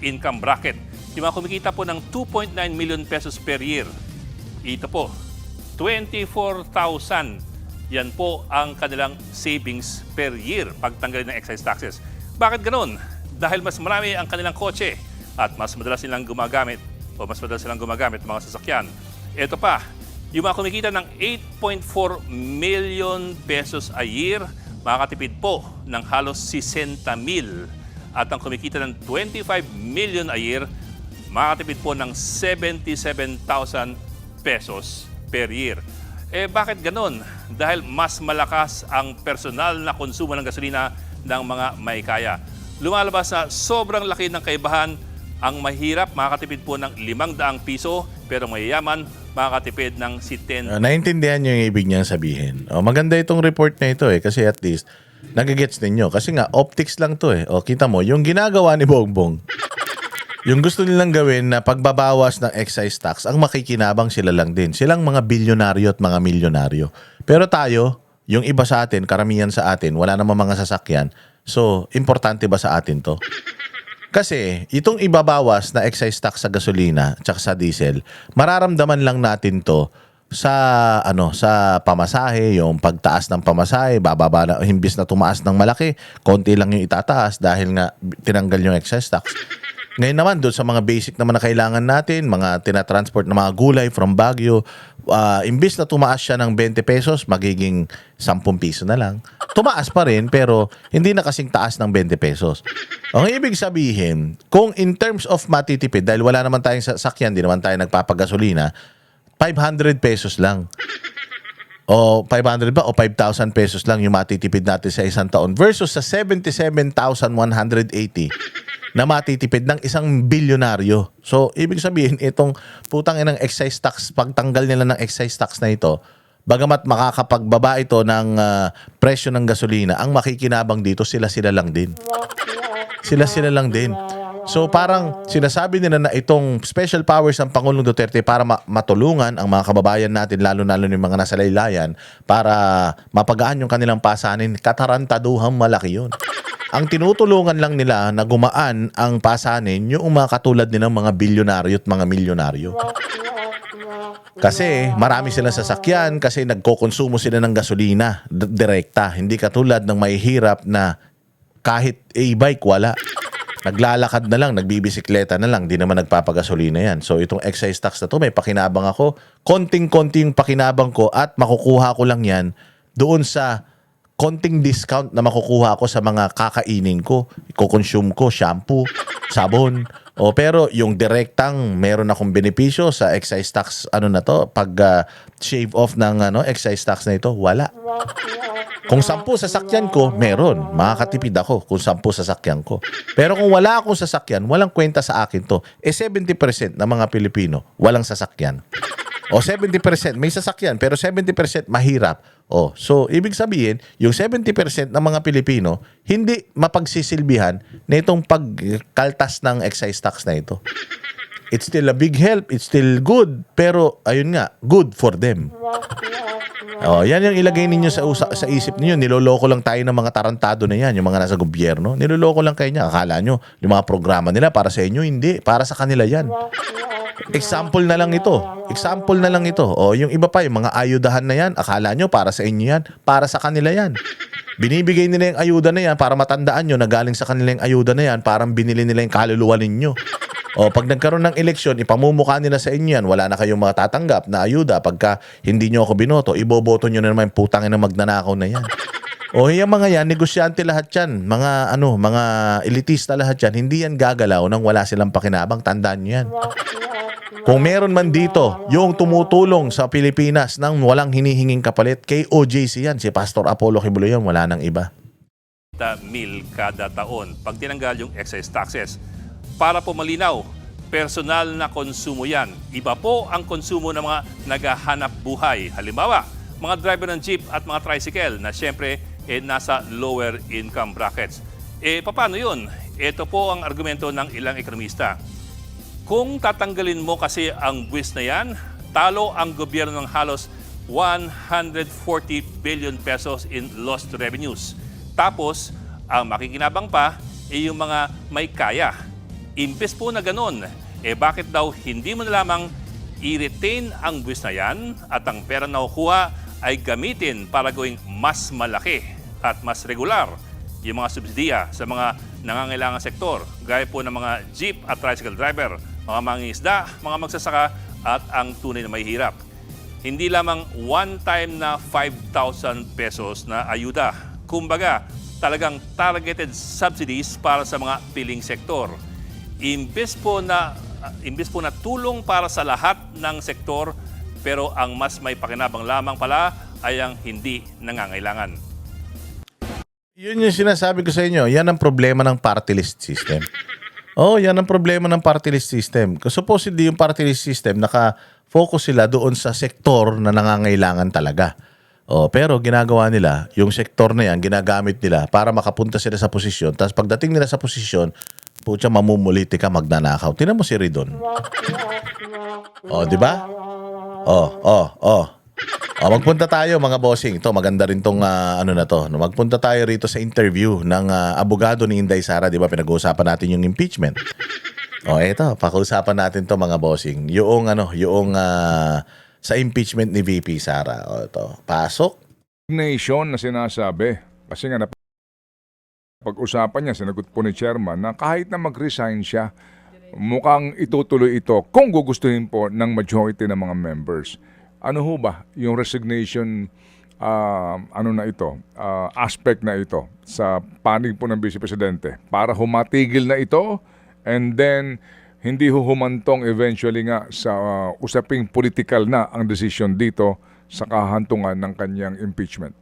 income bracket. Yung mga kumikita po ng 2.9 million pesos per year. Ito po, 24,000. Yan po ang kanilang savings per year pagtanggalin ng excise taxes. Bakit ganun? Dahil mas marami ang kanilang kotse at mas madalas silang gumagamit mga sasakyan. Ito pa, yung mga kumikita ng 8.4 million pesos a year, makakatipid po ng halos 60,000. At ang kumikita ng 25 million a year, makakatipid po ng 77,000 pesos per year. Bakit ganun? Dahil mas malakas ang personal na konsumo ng gasolina ng mga may kaya. Lumalabas na sobrang laki ng kaibahan. Ang mahirap makakatipid po ng 500 piso, pero mayayaman makakatipid ng 10. Naintindihan nyo yung ibig niyang sabihin. Maganda itong report na ito kasi at least nagigets ninyo. Kasi nga, optics lang to . Kita mo, yung ginagawa ni Bongbong, yung gusto nilang gawin na pagbabawas ng excise tax, ang makikinabang sila lang din. Silang mga bilyonaryo at mga milyonaryo. Pero tayo, yung iba sa atin, karamihan sa atin, wala namang mga sasakyan. So, importante ba sa atin to? Kasi, itong ibabawas na excise tax sa gasolina at sa diesel, mararamdaman lang natin to sa sa pamasahe, yung pagtaas ng pamasahe, bababa na, himbis na tumaas ng malaki, konti lang yung itataas dahil nga tinanggal yung excise tax. Ngayon naman, doon sa mga basic naman na kailangan natin, mga tinatransport na mga gulay from Baguio, imbis na tumaas siya ng 20 pesos, magiging 10 piso na lang. Tumaas pa rin, pero hindi na kasing taas ng 20 pesos. Ang ibig sabihin, kung in terms of matitipid, dahil wala naman tayong sasakyan, di naman tayo nagpapagasolina, 500 pesos lang. O 500 ba o 5,000 pesos lang yung matitipid natin sa isang taon versus sa 77,180 na matitipid ng isang bilyonaryo. So, ibig sabihin, itong putang inang excise tax, pagtanggal nila ng excise tax na ito, bagamat makakapagbaba ito ng presyo ng gasolina, ang makikinabang dito sila-sila lang din. Sila-sila lang din. So parang sinasabi nila na itong special powers ng Pangulong Duterte para matulungan ang mga kababayan natin, lalo-lalo yung mga nasa laylayan, para mapagaan yung kanilang pasanin, katarantaduhang malaki yun. Ang tinutulungan lang nila na gumaan ang pasanin yung mga katulad nilang mga bilyonaryo at mga milyonaryo. Kasi marami silang sasakyan, kasi nagkokonsumo sila ng gasolina direkta. Hindi katulad ng mahihirap na kahit e-bike wala. Naglalakad na lang, nagbibisikleta na lang, di naman nagpapagasolina yan. So itong excise tax na to, may pakinabang ako. Konting-konti yung pakinabang ko at makukuha ko lang yan doon sa konting discount na makukuha ko sa mga kakainin ko. Iko-consume ko, shampoo, sabon. O pero yung direktang meron akong benepisyo sa excise tax, ano na to, pag shave off ng excise tax na ito, wala. Kung 10 sasakyan ko, meron. Makakatipid ako kung 10 sasakyan ko. Pero kung wala akong sasakyan, walang kwenta sa akin to. 70% ng mga Pilipino, walang sasakyan. O 70% may sasakyan, pero 70% mahirap. O, so ibig sabihin, yung 70% ng mga Pilipino, hindi mapagsisilbihan na itong pagkaltas ng excise tax na ito. It's still a big help, it's still good, pero ayun nga, good for them. Oh, yan yung ilagay ninyo sa isip niyo. Niloloko lang tayo ng mga tarantado na yan, yung mga nasa gobyerno. Niloloko lang kayo niya. Akala nyo, yung mga programa nila para sa inyo, hindi. Para sa kanila yan. Example na lang ito. Example na lang ito. O, yung iba pa, yung mga ayudahan na yan, akala nyo para sa inyo yan. Para sa kanila yan. Binibigay nila yung ayuda na yan para matandaan nyo na galing sa kanila yung ayuda na yan, parang binili nila yung kaluluwa ninyo. O pag nagkaroon ng eleksyon, ipamumukha nila sa inyo yan, wala na kayong matatanggap na ayuda. Pagka hindi nyo ako binoto, iboboto nyo na naman putang ina magnanakaw na yan. O yung mga yan, negosyante lahat yan. Mga elitista lahat yan. Hindi yan gagalaw nang wala silang pakinabang. Tandaan nyo yan. Kung meron man dito, yung tumutulong sa Pilipinas nang walang hinihinging kapalit, kay OJC yan. Si Pastor Apollo Kibuloy yan, wala nang iba. Mil kada taon pag tinanggal yung excise taxes. Para po malinaw, personal na konsumo yan. Iba po ang konsumo ng mga naghahanap buhay. Halimbawa, mga driver ng jeep at mga tricycle na siyempre nasa lower income brackets. Paano yun? Ito po ang argumento ng ilang ekonomista. Kung tatanggalin mo kasi ang buwis na yan, talo ang gobyerno ng halos 140 billion pesos in lost revenues. Tapos, ang makikinabang pa yung mga may kaya. Imbes po na ganun, bakit daw hindi mo na lamang i-retain ang buwis na yan at ang pera na nakukuha ay gamitin para gawing mas malaki at mas regular yung mga subsidiya sa mga nangangailangang sektor, gaya po ng mga jeep at tricycle driver, mga mangingisda, mga magsasaka at ang tunay na may hirap. Hindi lamang one-time na 5,000 pesos na ayuda. Kumbaga, talagang targeted subsidies para sa mga piling sektor. Imbes po na tulong para sa lahat ng sektor, pero ang mas may pakinabang lamang pala ay ang hindi nangangailangan. Yun yung sinasabi ko sa inyo. Yan ang problema ng party list system. Yan ang problema ng party list system. Supposedly yung party list system, naka-focus sila doon sa sektor na nangangailangan talaga. Pero ginagawa nila, yung sektor na yan, ginagamit nila para makapunta sila sa posisyon. Tapos pagdating nila sa posisyon, pucha, mamumuliti ka, magnanakaw. Tingnan mo si Ridon. Di ba? Magpunta tayo mga bossing. Ito, maganda rin tong na to. Magpunta tayo rito sa interview ng abogado ni Inday Sara. Di ba, pinag-uusapan natin yung impeachment. Eto, pag-uusapan natin to mga bossing. Yung sa impeachment ni VP Sara. Ito, pasok. Nation na sinasabi. Kasi nga pag-usapan niya, sinagot po ni Chairman na kahit na mag-resign siya, mukhang itutuloy ito kung gugustuhin po ng majority ng mga members. ano ho ba yung resignation aspect na ito sa panig po ng Vice Presidente para humatigil na ito and then hindi humantong eventually nga sa usaping political na ang decision dito sa kahantungan ng kanyang impeachment?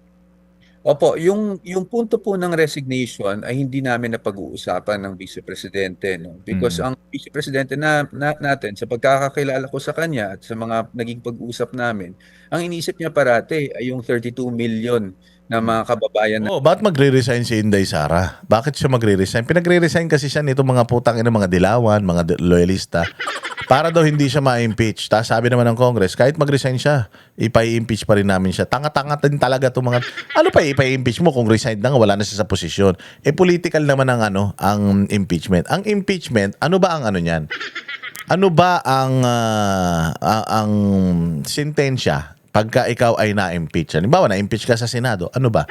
Opo, yung punto po ng resignation ay hindi namin napag-uusapan ng Vice Presidente, no? Because ang Vice Presidente natin, sa pagkakakilala ko sa kanya at sa mga naging pag-uusap namin, ang iniisip niya parati ay yung 32 million na mga kababayan Oh, bakit magre-resign si Inday Sara? Bakit siya magre-resign? Pinagre-resign kasi siya nito mga putang ina, mga dilawan, mga loyalista. Para daw hindi siya ma-impeach. Tapos sabi naman ng Congress, kahit mag-resign siya, ipa-impeach pa rin namin siya. Tanga-tanga din talaga itong mga... Ano pa ipa-impeach mo kung resign na nga, wala na siya sa posisyon. Political naman ang impeachment. Ang impeachment, ano ba ang ano niyan? Ano ba ang sentensya pagka ikaw ay na-impeach? Halimbawa, na-impeach ka sa Senado, ano ba?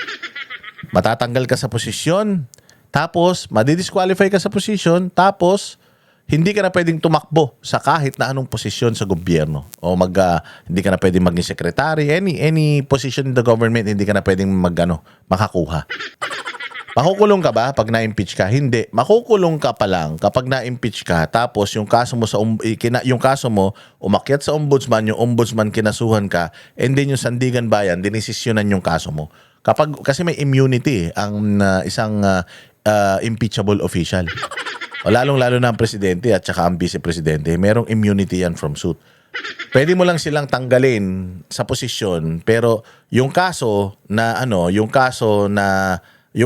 Matatanggal ka sa posisyon, tapos madidisqualify ka sa posisyon, tapos hindi ka na pwedeng tumakbo sa kahit na anong posisyon sa gobyerno. O hindi ka na pwedeng maging secretary, any position in the government, hindi ka na pwedeng makakuha. Makukulong ka ba pag na-impeach ka? Hindi. Makukulong ka pa lang kapag na-impeach ka, tapos yung kaso mo umakyat sa ombudsman, yung ombudsman kinasuhan ka, and then yung Sandigan Bayan dinesisyonan yung kaso mo. Kasi may immunity ang isang impeachable official. O lalong-lalo na ang presidente at saka ang vice-presidente, merong immunity yan from suit. Pwede mo lang silang tanggalin sa posisyon, pero yung kaso na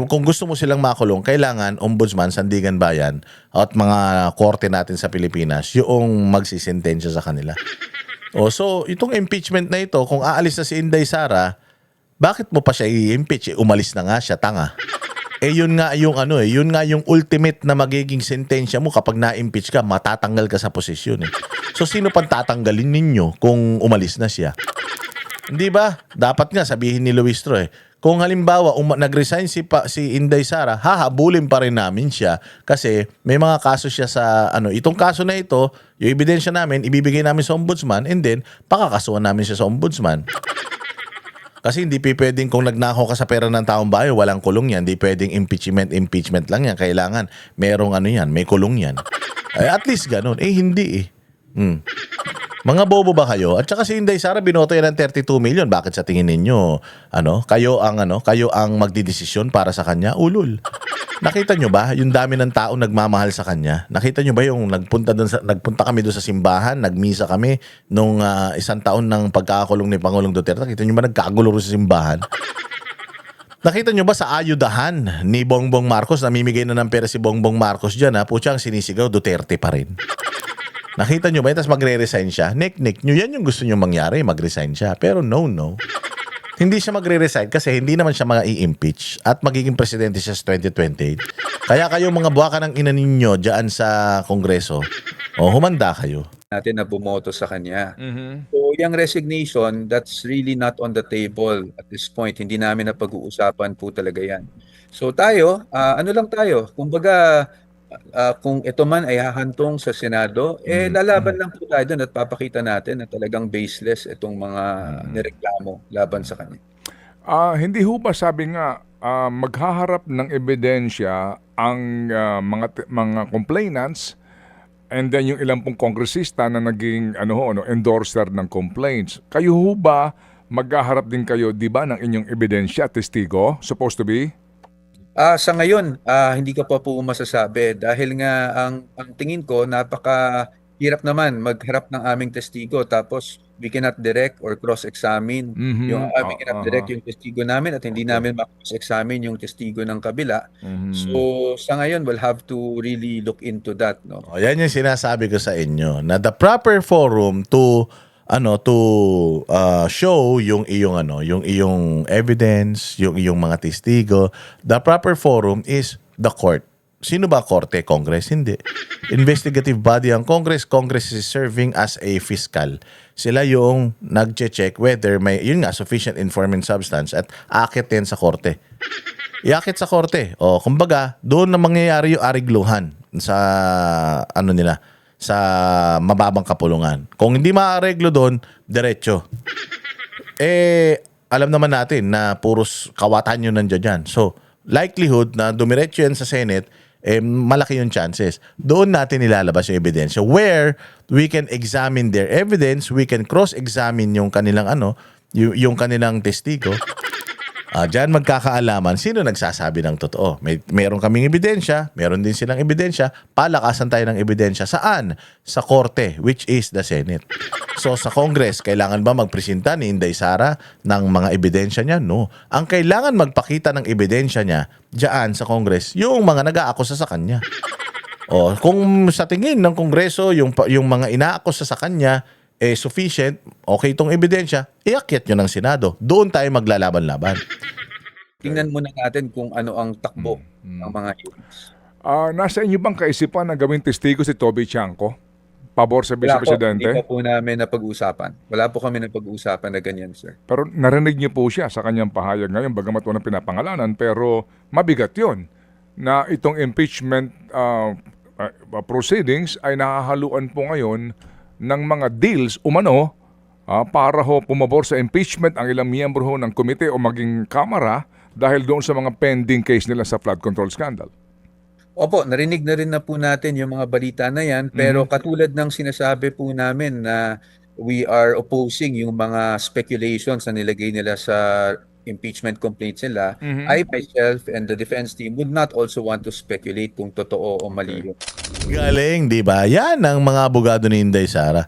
kung gusto mo silang makulong, kailangan ombudsman, Sandigan Bayan at mga korte natin sa Pilipinas yung magsisentensya sa kanila. So itong impeachment na ito, kung aalis na si Inday Sara, bakit mo pa siya i-impeach? Umalis na nga siya, tanga. Yun nga yung ultimate na magiging sentensya mo kapag na-impeach ka, matatanggal ka sa posisyon. So sino pang tatanggalin ninyo kung umalis na siya? Hindi ba? Dapat nga sabihin ni Luis Tro kung halimbawa nag-resign si Inday Sara, hahabulin pa rin namin siya kasi may mga kaso siya sa itong kaso na ito, yung ebidensya namin ibibigay namin sa ombudsman and then pakakasuhan namin siya sa ombudsman. Kasi hindi pwedeng kung nagnakaw ka sa pera ng taong bayan, walang kulong yan. Hindi pwedeng impeachment lang yan. Kailangan merong may kulong yan. At least ganun. Hindi Mga bobo ba kayo? At saka si Inday Sara binoto yan ng 32 million. Bakit sa tingin ninyo, kayo ang magdidesisyon para sa kanya? Ulul. Nakita nyo ba yung dami ng tao nagmamahal sa kanya? Nakita nyo ba yung nagpunta kami doon sa simbahan, nagmisa kami nung isang taon ng pagkakakulong ni Pangulong Duterte? Nakita nyo ba nagkagulo sa simbahan? Nakita nyo ba sa ayudahan ni Bongbong Marcos, namimigay na ng pera si Bongbong Marcos dyan, putsang sinisigaw, Duterte pa rin. Nakita nyo ba? Tapos magre-resign siya. Nek-nek nyo, yan yung gusto nyo mangyari, mag-resign siya. Pero no. Hindi siya magre-resign kasi hindi naman siya i-impeach at magiging presidente siya sa 2028. Kaya kayo mga buwaka ng ina ninyo dyan sa Kongreso, humanda kayo. natin na bumoto sa kanya. So, yung resignation, that's really not on the table at this point. Hindi namin napag-uusapan po talaga yan. So tayo, ano lang tayo, kumbaga, kung ito man ay hahantong sa Senado, lalaban lang po tayo doon at papakita natin na talagang baseless itong mga nireklamo laban sa kanya. Hindi ho ba sabi nga, maghaharap ng ebidensya ang mga complainants and then yung ilang pong kongresista na naging endorser ng complaints. Kayo ho ba maghaharap din kayo, di ba, ng inyong ebidensya, testigo, supposed to be? Sa ngayon, hindi ko pa po masasabi dahil nga ang tingin ko napakahirap naman magharap ng aming testigo tapos we cannot direct or cross-examine yung we cannot direct yung testigo namin at hindi namin ma-cross-examine yung testigo ng kabila. So sa ngayon, we'll have to really look into that, no? Yan yung sinasabi ko sa inyo na the proper forum to show yung iyong evidence, yung iyong mga testigo. The proper forum is the court. Sino ba korte? Congress? Hindi. Investigative body ang Congress. Congress is serving as a fiscal. Sila yung nagche-check whether may, sufficient informant substance at akit yan sa korte. Iakit sa korte. Kumbaga, doon na mangyayari yung arigluhan sa sa mababang kapulungan. Kung hindi maareglo doon, diretso. alam naman natin na puros kawatan yun nandiyan dyan. So, likelihood na dumiretso yan sa Senate, malaki yung chances. Doon natin ilalabas yung ebidensya where we can examine their evidence, we can cross-examine yung kanilang yung kanilang testigo. Diyan magkakaalaman sino nagsasabi ng totoo. Meron kaming ebidensya, meron din silang ebidensya, palakasan tayo ng ebidensya. Saan? Sa korte, which is the Senate. So sa Congress, kailangan ba magpresenta ni Inday Sara ng mga ebidensya niya? No. Ang kailangan magpakita ng ebidensya niya diyan sa Congress, yung mga nag-aakusa sa kanya. Kung sa tingin ng Kongreso, yung mga inaakusa sa kanya, sufficient, okay itong ebidensya, iakyat nyo ng Senado. Doon tayo maglalaban-laban. Tingnan muna natin kung ano ang takbo ng mga hearings. Nasa inyo bang kaisipan na gawing testigo si Toby Chanco? Pabor sa Vice Wala po, Presidente? hindi pa po namin napag-uusapan. Wala po kami napag-uusapan na ganyan, sir. Pero narinig niyo po siya sa kanyang pahayag ngayon, bagamat walang pinapangalanan, pero mabigat yon na itong impeachment proceedings ay nahahaluan po ngayon ng mga deals umano para ho pumabor sa impeachment ang ilang miyembro ho ng komite o maging kamara dahil doon sa mga pending case nila sa flood control scandal. Opo, narinig na rin na po natin yung mga balita na yan, pero katulad ng sinasabi po namin na we are opposing yung mga speculations na nilagay nila sa impeachment complaints nila, I myself and the defense team would not also want to speculate kung totoo o mali yun. Galing, di ba? Yan ang mga abogado ni Inday Sara.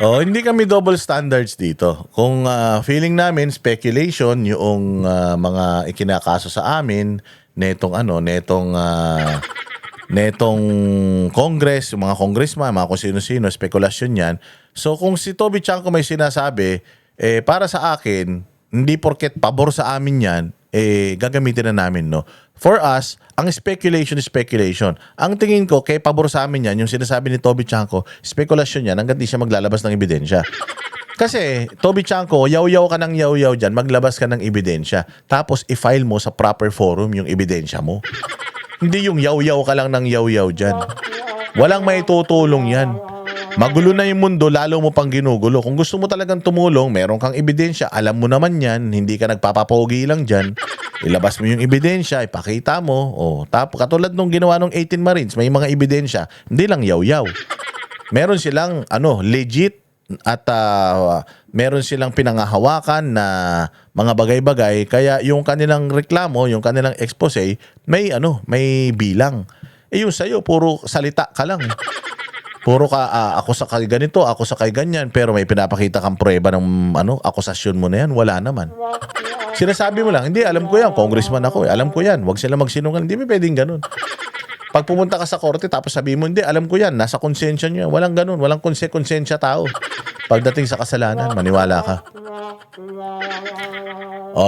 Hindi kami double standards dito. Kung feeling namin speculation yung mga ikinakaso sa amin netong Congress, yung mga congressman, mga kung sino-sino, spekulasyon yan. So kung si Toby Chanco may sinasabi, para sa akin, hindi porket pabor sa amin yan, gagamitin na namin, no? For us, ang speculation is speculation. Ang tingin ko, kay pabor sa amin yan, yung sinasabi ni Toby Chanco, spekulasyon yan hanggang di siya maglalabas ng ebidensya. Kasi, Toby Chanco, yaw-yaw ka ng yaw-yaw dyan, maglabas ka ng ebidensya. Tapos, i-file mo sa proper forum yung ebidensya mo. Hindi yung yaw-yaw ka lang ng yaw-yaw dyan. Walang may tutulong yan. Magulo na yung mundo, lalo mo pang ginugulo. Kung gusto mo talagang tumulong, meron kang ebidensya, alam mo naman yan, hindi ka nagpapapogi lang dyan. Ilabas mo yung ebidensya, ipakita mo. Tapos katulad nung ginawa nung 18 Marines, may mga ebidensya, hindi lang yaw-yaw. Meron silang legit at meron silang pinangahawakan na mga bagay-bagay, kaya yung kanilang reklamo, yung kanilang expose, may bilang. Yung sa'yo, puro salita ka lang. Puro ka, ako sa kay ganito, ako sa kay ganyan, pero may pinapakita kang prueba ng akusasyon mo na yan, wala naman. Sinasabi mo lang, hindi, alam ko yan, congressman ako, alam ko yan, wag sila magsinungaling, hindi may pwedeng ganun. Pag pumunta ka sa korte, tapos sabi mo, hindi, alam ko yan, nasa konsensya nyo, walang ganun, walang konsensya tao. Pagdating sa kasalanan, maniwala ka.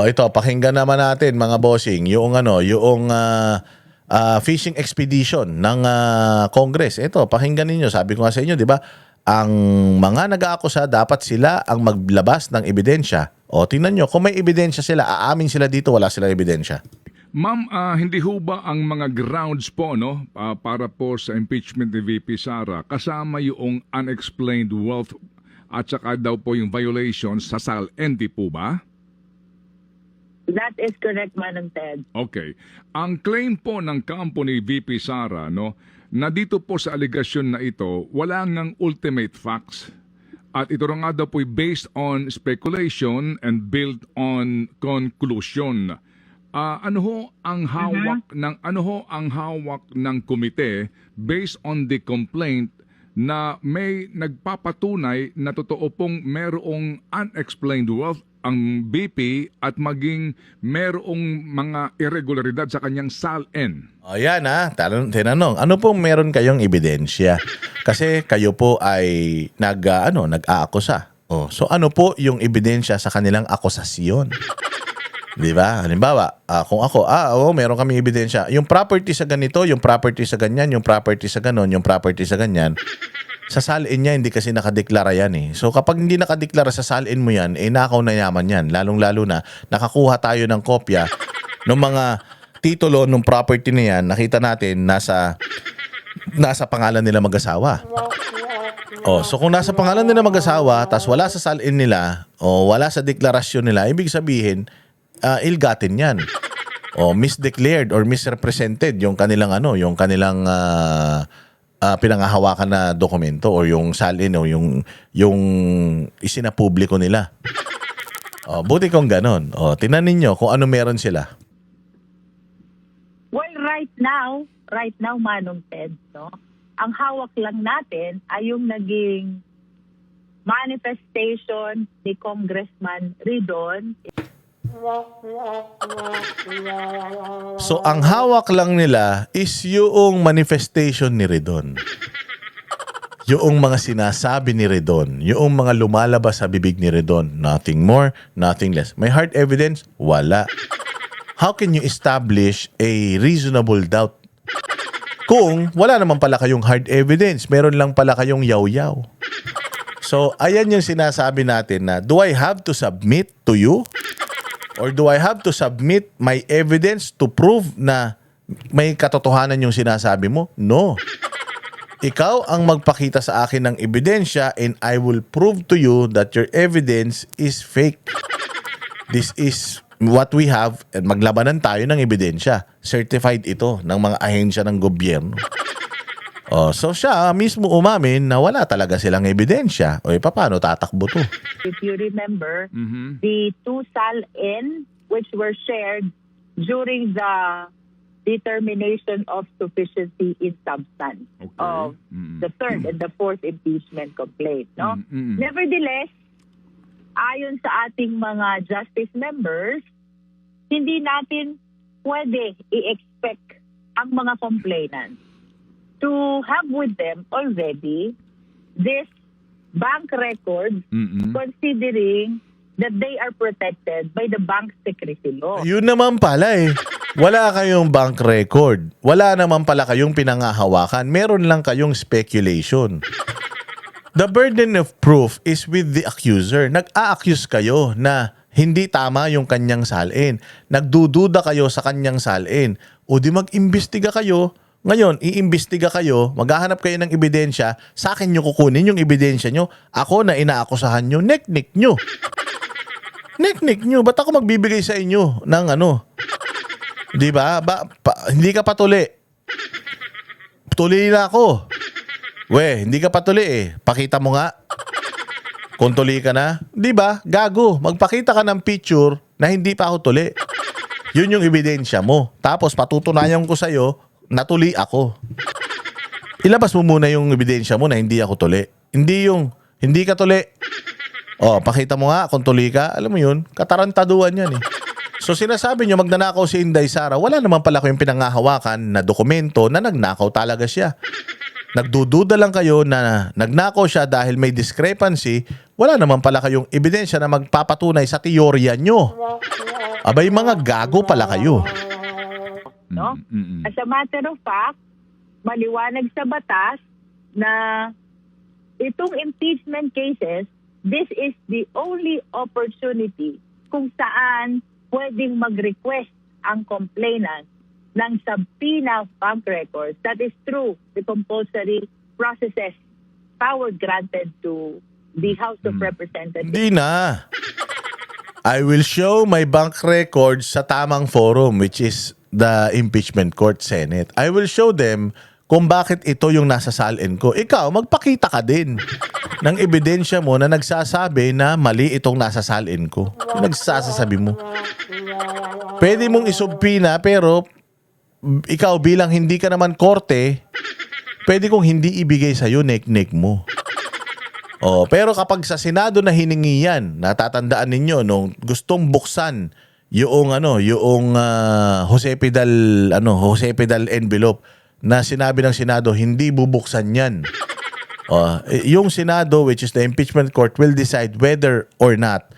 Ito, pakinggan naman natin mga bossing, yung fishing expedition ng Congress. Ito, pakinggan ninyo. Sabi ko nga sa inyo, di ba? Ang mga nag-aakusa, dapat sila ang maglabas ng ebidensya. Tingnan nyo, kung may ebidensya sila, aamin sila dito, wala silang ebidensya. Ma'am, hindi ho ba ang mga grounds po para po sa impeachment ni VP Sara kasama yung unexplained wealth at saka daw po yung violations sa SAL-N, di po ba? That is correct, Manong Ted. Okay. Ang claim po ng kampo ni VP Sara, na dito po sa aligasyon na ito, wala ngang ultimate facts. At ito nga daw po based on speculation and built on conclusion. Ano ho ang hawak ng komite based on the complaint na may nagpapatunay na totoo pong merong unexplained wealth ang BP at maging merong mga irregularidad sa kanyang SAL-N? Ayan tinanong, ano pong meron kayong ebidensya? Kasi kayo po ay nag-aakusa. So ano po yung ebidensya sa kanilang akusasyon? Di ba? Halimbawa, kung ako, meron kaming ebidensya. Yung property sa ganito, yung property sa ganyan, yung property sa ganon, yung property sa ganyan, sa SAL-in niya, hindi kasi nakadeklara yan eh. So kapag hindi nakadeklara sa SAL-in mo yan, nakaw na yaman yan. Lalong-lalo na, nakakuha tayo ng kopya ng mga titulo ng property na yan, nakita natin nasa pangalan nila mag-asawa. So kung nasa pangalan nila mag-asawa, tas wala sa salin nila, o wala sa deklarasyon nila, ibig sabihin, ill-gotten yan. O misdeclared or misrepresented yung kanilang pinangahawakan na dokumento or yung salin o yung isinapubliko nila. Buti kung ganon. Tingnan ninyo kung ano meron sila. Well, right now, Manong Ted, no? Ang hawak lang natin ay yung naging manifestation ni Congressman Ridon. So ang hawak lang nila is yung manifestation ni Ridon. Yung mga sinasabi ni Ridon, yung mga lumalabas sa bibig ni Ridon, nothing more, nothing less. May hard evidence? Wala. How can you establish a reasonable doubt kung wala naman pala kayong hard evidence, meron lang pala kayong yaw-yaw? So, ayan yung sinasabi natin na, do I have to submit to you? Or do I have to submit my evidence to prove na may katotohanan yung sinasabi mo? No. Ikaw ang magpakita sa akin ng ebidensya and I will prove to you that your evidence is fake. This is what we have at maglabanan tayo ng ebidensya. Certified ito ng mga ahensya ng gobyerno. So siya mismo umamin na wala talaga silang ebidensya. O paano tatakbo to? If you remember, the two SAL-N which were shared during the determination of sufficiency in substance of the third and the fourth impeachment complaint. No? Nevertheless, ayon sa ating mga justice members, hindi natin pwede i-expect ang mga complainants to have with them already this bank records considering that they are protected by the bank secrecy law. Yun naman pala eh. Wala kayong bank record. Wala naman pala kayong pinangahawakan. Meron lang kayong speculation. The burden of proof is with the accuser. Nag-a-accuse kayo na hindi tama yung kanyang salin. Nagdududa kayo sa kanyang salin. O di mag-imbestiga kayo. Ngayon, iimbestiga kayo, maghahanap kayo ng ebidensya, sa akin nyo kukunin yung ebidensya nyo, ako na inaakusahan nyo, nek-nek nyo. Nek-nek nyo, ba't ako magbibigay sa inyo ng ano? Di ba? Hindi ka patuli. Tuli na ako. Hindi ka patuli eh. Pakita mo nga. Kung tuli ka na. Di ba? Gago. Magpakita ka ng picture na hindi pa ako tuli. Yun yung ebidensya mo. Tapos patutunayan ko sa'yo, natuli ako. Ilabas mo muna yung ebidensya mo na hindi ako tuli. Hindi yung, hindi ka tuli. Pakita mo nga kung tuli ka. Alam mo yun, katarantaduan yan eh. So sinasabi nyo, magnanakaw si Inday Sara, wala naman pala kayong pinangahawakan na dokumento na nagnakaw talaga siya. Nagdududa lang kayo na nagnakaw siya dahil may discrepancy, wala naman pala kayong ebidensya na magpapatunay sa teorya nyo. Abay, mga gago pala kayo. No? As a matter of fact, maliwanag sa batas na itong impeachment cases, this is the only opportunity kung saan pwedeng mag-request ang complainant ng subpoena bank records. That is true, the compulsory processes power granted to the House of Representatives. Hindi na. I will show my bank records sa tamang forum, which is the impeachment court, Senate. I will show them kung bakit ito yung nasa salin ko. Ikaw, magpakita ka din ng ebidensya mo na nagsasabi na mali itong nasa salin ko. Yung nagsasabi mo. Pwede mong isubpina pero ikaw bilang hindi ka naman korte, pwede kong hindi ibigay sa'yo, nek-nek mo. Pero kapag sa Senado na hiningi yan, natatandaan ninyo nung gustong buksan yung Jose Pidal envelope na sinabi ng Senado hindi bubuksan yan. Yung Senado, which is the impeachment court, will decide whether or not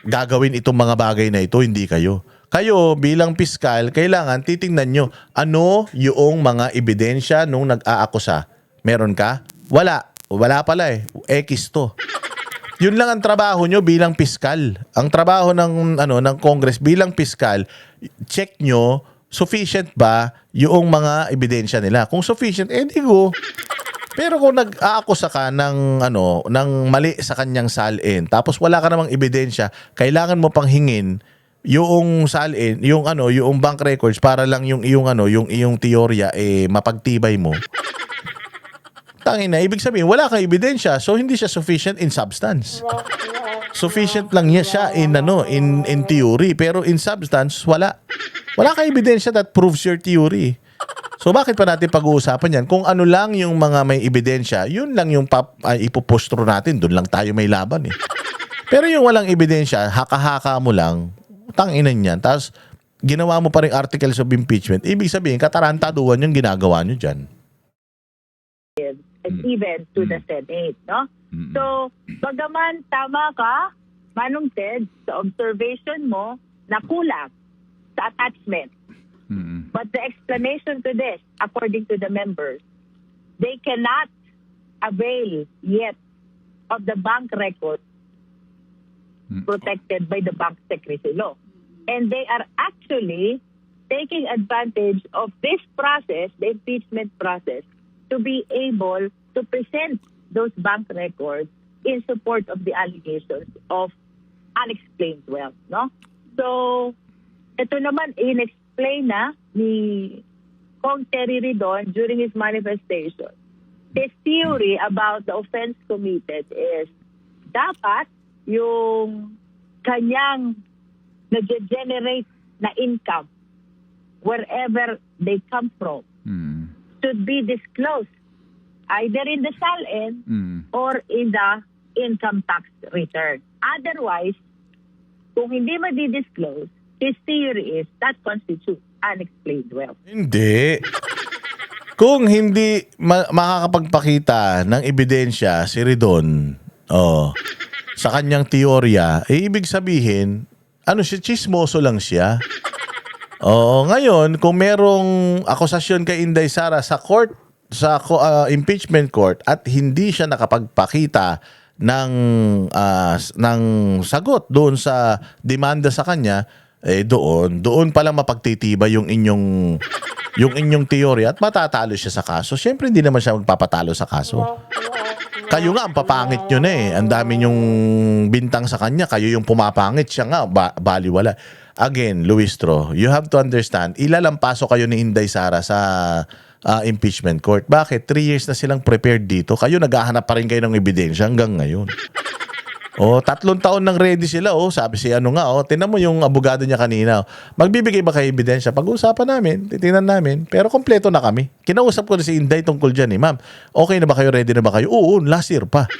gagawin itong mga bagay na ito, hindi kayo. Kayo bilang piskal, kailangan titingnan nyo ano yung mga ebidensya nung nag-aakusa. Meron ka? Wala pala eh. X to. Yun lang ang trabaho nyo bilang piskal. Ang trabaho ng Congress bilang piskal, check nyo sufficient ba yung mga ebidensya nila. Kung sufficient, di go. Pero kung nag-aakusa ka ng ng mali sa kanyang salin, tapos wala ka namang ebidensya, kailangan mo pang hingin yung salin, yung bank records para lang yung iyong teorya mapagtibay mo. Tangina, ibig sabihin wala kang ebidensya, so hindi siya sufficient in substance. Sufficient lang niya siya in theory, pero in substance wala. Wala kang ebidensya that proves your theory. So bakit pa natin pag-uusapan yan? Kung ano lang yung mga may ebidensya, yun lang yung ipopostro natin, doon lang tayo may laban eh. Pero yung walang ebidensya, haka-haka mo lang, tanginan yan. Tapos ginawa mo pa rin articles of impeachment, ibig sabihin katarantaduhan yung ginagawa nyo dyan. And even to the Senate, no? So, bagaman tama ka, Manong Ted, sa observation mo na kulang sa attachment. But the explanation to this, according to the members, they cannot avail yet of the bank record protected by the bank secrecy law. And they are actually taking advantage of this process, the impeachment process, to be able to present those bank records in support of the allegations of unexplained wealth, no? So, ito naman in-explain na ni Kong Terry Ridon during his manifestation. His theory about the offense committed is dapat yung kanyang nag-generate na income wherever they come from should be disclosed either in the SALN or in the income tax return. Otherwise, kung hindi ma-disclose, his theory is that constitutes unexplained wealth. Hindi. Kung hindi makakapagpakita ng ebidensya si Ridon sa kanyang teorya, ibig sabihin, siya, chismoso lang siya. Ngayon, kung merong akusasyon kay Inday Sara sa court, sa impeachment court at hindi siya nakapagpakita ng sagot doon sa demanda sa kanya, doon pa lang mapagtitibay yung inyong teorya at matatalo siya sa kaso. Siyempre hindi naman siya magpapatalo sa kaso. Kayo nga ang papangit nyo na eh. Ang dami nyong bintang sa kanya, kayo yung pumapangit, siya nga baliwala. Again, Luistro, you have to understand, ilalampaso kayo ni Inday Sara sa impeachment court. Bakit? 3 years na silang prepared dito. Kayo naghahanap pa rin kayo ng ebidensya hanggang ngayon. 3 taon nang ready sila. Sabi si tinan mo yung abogado niya kanina. Magbibigay ba kayo ebidensya? Pag-uusapan namin, titingnan namin. Pero kompleto na kami. Kinausap ko na si Inday tungkol dyan Ma'am, okay na ba kayo? Ready na ba kayo? Oo, last year pa.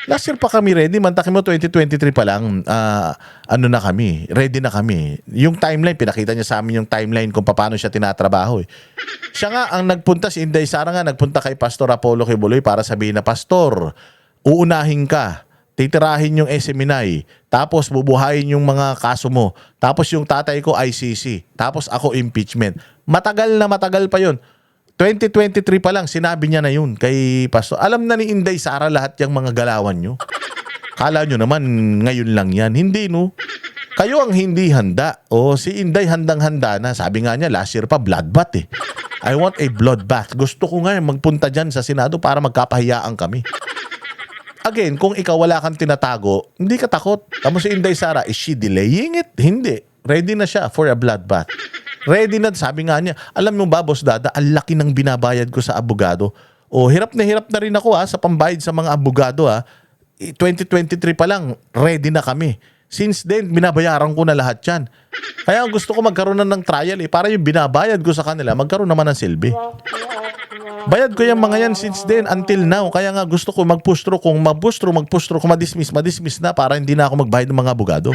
Last year pa kami ready. Mantakin mo 2023 pa lang. Na kami. Ready na kami. Yung timeline, pinakita niya sa amin yung timeline kung paano siya tinatrabaho. Siya nga ang nagpunta, si Inday Sara nga nagpunta kay Pastor Apollo Kibuloy para sabihin na, Pastor, uunahin ka. Titirahin yung SMNI, tapos bubuhayin yung mga kaso mo, tapos yung tatay ko ICC, tapos ako impeachment. Matagal pa yun. 2023 pa lang, sinabi niya na yun kay Pastor. Alam na ni Inday Sara lahat yung mga galawan nyo. Kala nyo naman ngayon lang yan. Hindi, no? Kayo ang hindi handa. Si Inday handang-handa na. Sabi nga niya, last year pa, bloodbath eh. I want a bloodbath. Gusto ko nga magpunta dyan sa Senado para magkapahiyaan kami. Again, kung ikaw wala kang tinatago, hindi ka takot. Tapos si Inday Sara, is she delaying it? Hindi. Ready na siya for a bloodbath. Ready na, sabi nga niya, alam mo ba, Boss Dada, ang laki ng binabayad ko sa abogado. Hirap na rin ako sa pambayad sa mga abogado 2023 pa lang, ready na kami. Since then, binabayaran ko na lahat yan. Kaya gusto ko magkaroon na ng trial para yung binabayad ko sa kanila, magkaroon naman ng silbi. Bayad ko yung mga yan since then until now. Kaya nga gusto ko mag-push-through. Kung mag-push-through, kung madismiss na para hindi na ako magbayad ng mga abogado.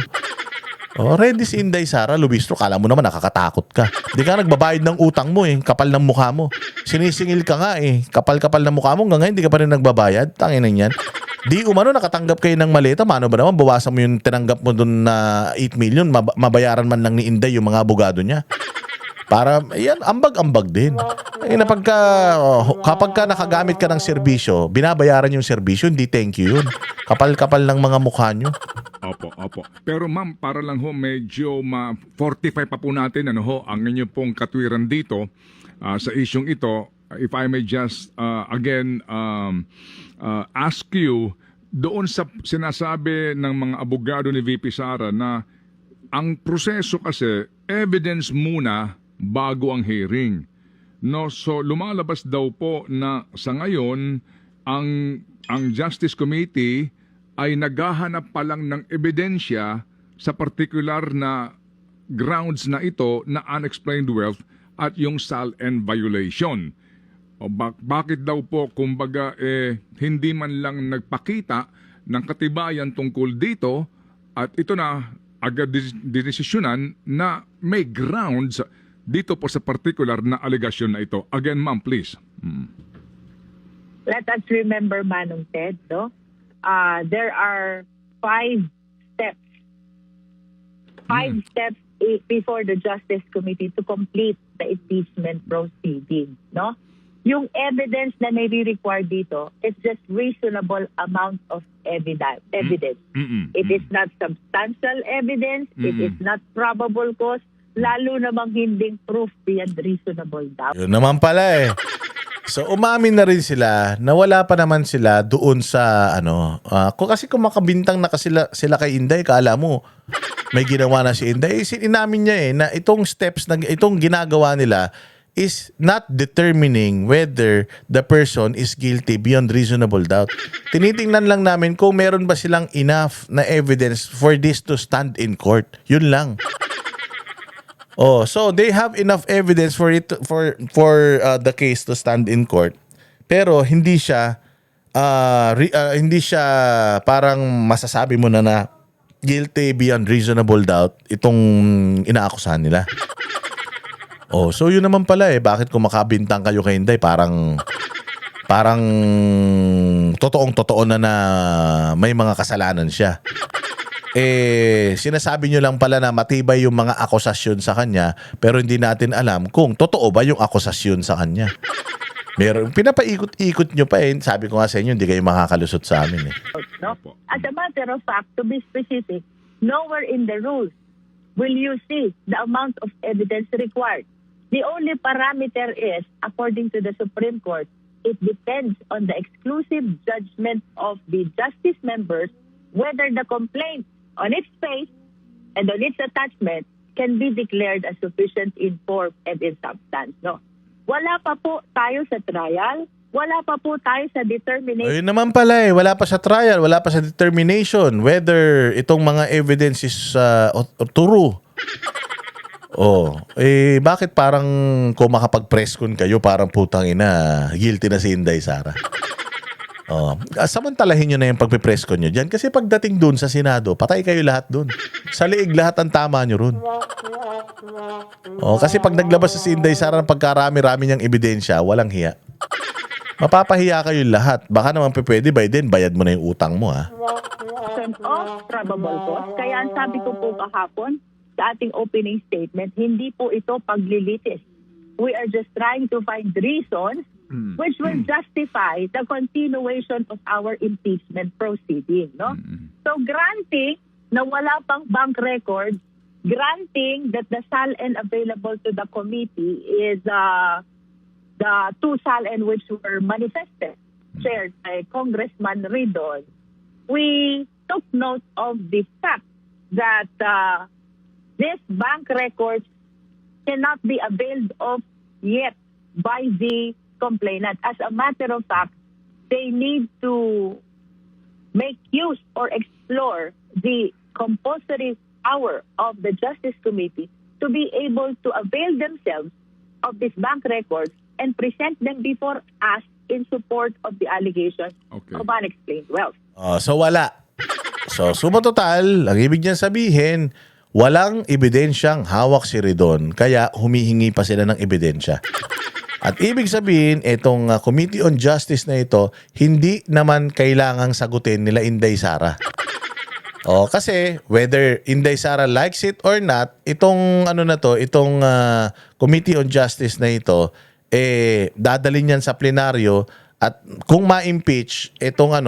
Ready si Inday Sara, Luistro. Kala mo naman nakakatakot ka. Hindi ka nagbabayad ng utang mo kapal ng mukha mo. Sinisingil ka nga kapal-kapal ng mukha mo. Hanggang ngayon hindi ka pa rin nagbabayad. Tanginan yan. Di umano nakatanggap kayo ng maleta. Mano ba naman bawasan mo yung tinanggap mo dun na 8 million. Mabayaran man lang ni Inday yung mga abogado niya. Para, yan, ambag-ambag din. Kapag ka nakagamit ka ng serbisyo, binabayaran yung serbisyo, hindi thank you yun. Kapal-kapal ng mga mukha nyo. Opo. Pero ma'am, para lang medyo ma-fortify pa po natin ang inyo pong katwiran dito sa isyong ito. if I may just again ask you, doon sa sinasabi ng mga abogado ni VP Sara na ang proseso kasi evidence muna bago ang hearing. No, so lumalabas daw po na sa ngayon ang Justice Committee ay naghahanap pa lang ng ebidensya sa particular na grounds na ito na unexplained wealth at yung SALN violation. O bakit daw po kumbaga hindi man lang nagpakita ng katibayan tungkol dito at ito na agad dinesisyonan na may grounds dito po sa particular na allegation na ito. Again, ma'am, please. Let us remember, Manong Ted, no? There are 5 steps. 5 steps before the Justice Committee to complete the impeachment proceeding, no? Yung evidence na may be required dito is just reasonable amount of evidence. It is not substantial evidence. It is not probable cause. Lalo namang hindi proof beyond reasonable doubt. Yun naman pala So umamin na rin sila na wala pa naman sila doon sa kasi kung makabintang na sila kay Inday, kala mo may ginawa na si Inday. Inamin niya na itong steps na itong ginagawa nila is not determining whether the person is guilty beyond reasonable doubt. Tinitingnan lang namin kung meron ba silang enough na evidence for this to stand in court. Yun lang. Oh, so they have enough evidence for it for the case to stand in court. Pero hindi siya parang masasabi mo na guilty beyond reasonable doubt itong inaakusahan nila. Oh, so yun naman pala bakit kung makabintang kayo kay Inday parang totoong-totoo na may mga kasalanan siya. Sinasabi nyo lang pala na matibay yung mga akusasyon sa kanya pero hindi natin alam kung totoo ba yung akusasyon sa kanya. Pinapaikot-ikot nyo pa Sabi ko nga sa inyo, hindi kayo makakalusot sa amin No? As a matter of fact, to be specific, nowhere in the rules will you see the amount of evidence required. The only parameter is, according to the Supreme Court, it depends on the exclusive judgment of the justice members whether the complaint on its face and on its attachment can be declared as sufficient in form and in substance. No? Wala pa po tayo sa trial, wala pa po tayo sa determination. Ayun naman pala wala pa sa trial, wala pa sa determination whether itong mga evidence is true. Bakit parang kung makapag-press con kayo, parang putang ina, guilty na si Inday Sara? Samantalahin nyo na yung pagpipress con nyo dyan kasi pagdating dun sa Senado, patay kayo lahat dun. Sa liig lahat ang tama nyo ron. Kasi pag naglabas si Inday Sara ng pagkarami-rami niyang ebidensya, walang hiya. Mapapahiya kayo lahat. Baka naman pwede bayad mo na yung utang mo of probable cause. Kaya ang sabi ko po kahapon sa ating opening statement, hindi po ito paglilitis. We are just trying to find reasons which will justify the continuation of our impeachment proceeding. No? So granting na wala pang bank records, granting that the SALN available to the committee is the 2 SALN which were manifested, shared by Congressman Ridon, we took note of the fact that these bank records cannot be availed of yet by the complainant. As a matter of fact, they need to make use or explore the compulsory power of the Justice Committee to be able to avail themselves of these bank records and present them before us in support of the allegations of unexplained wealth. So wala. So suma total, ang ibig niyan sabihin, walang ebidensyang hawak si Ridon, kaya humihingi pa sila ng ebidensya. At ibig sabihin, itong Committee on Justice na ito, hindi naman kailangang sagutin nila Inday Sara. Kasi whether Inday Sara likes it or not, itong itong Committee on Justice na ito, dadalhin yan sa plenaryo at kung ma-impeach itong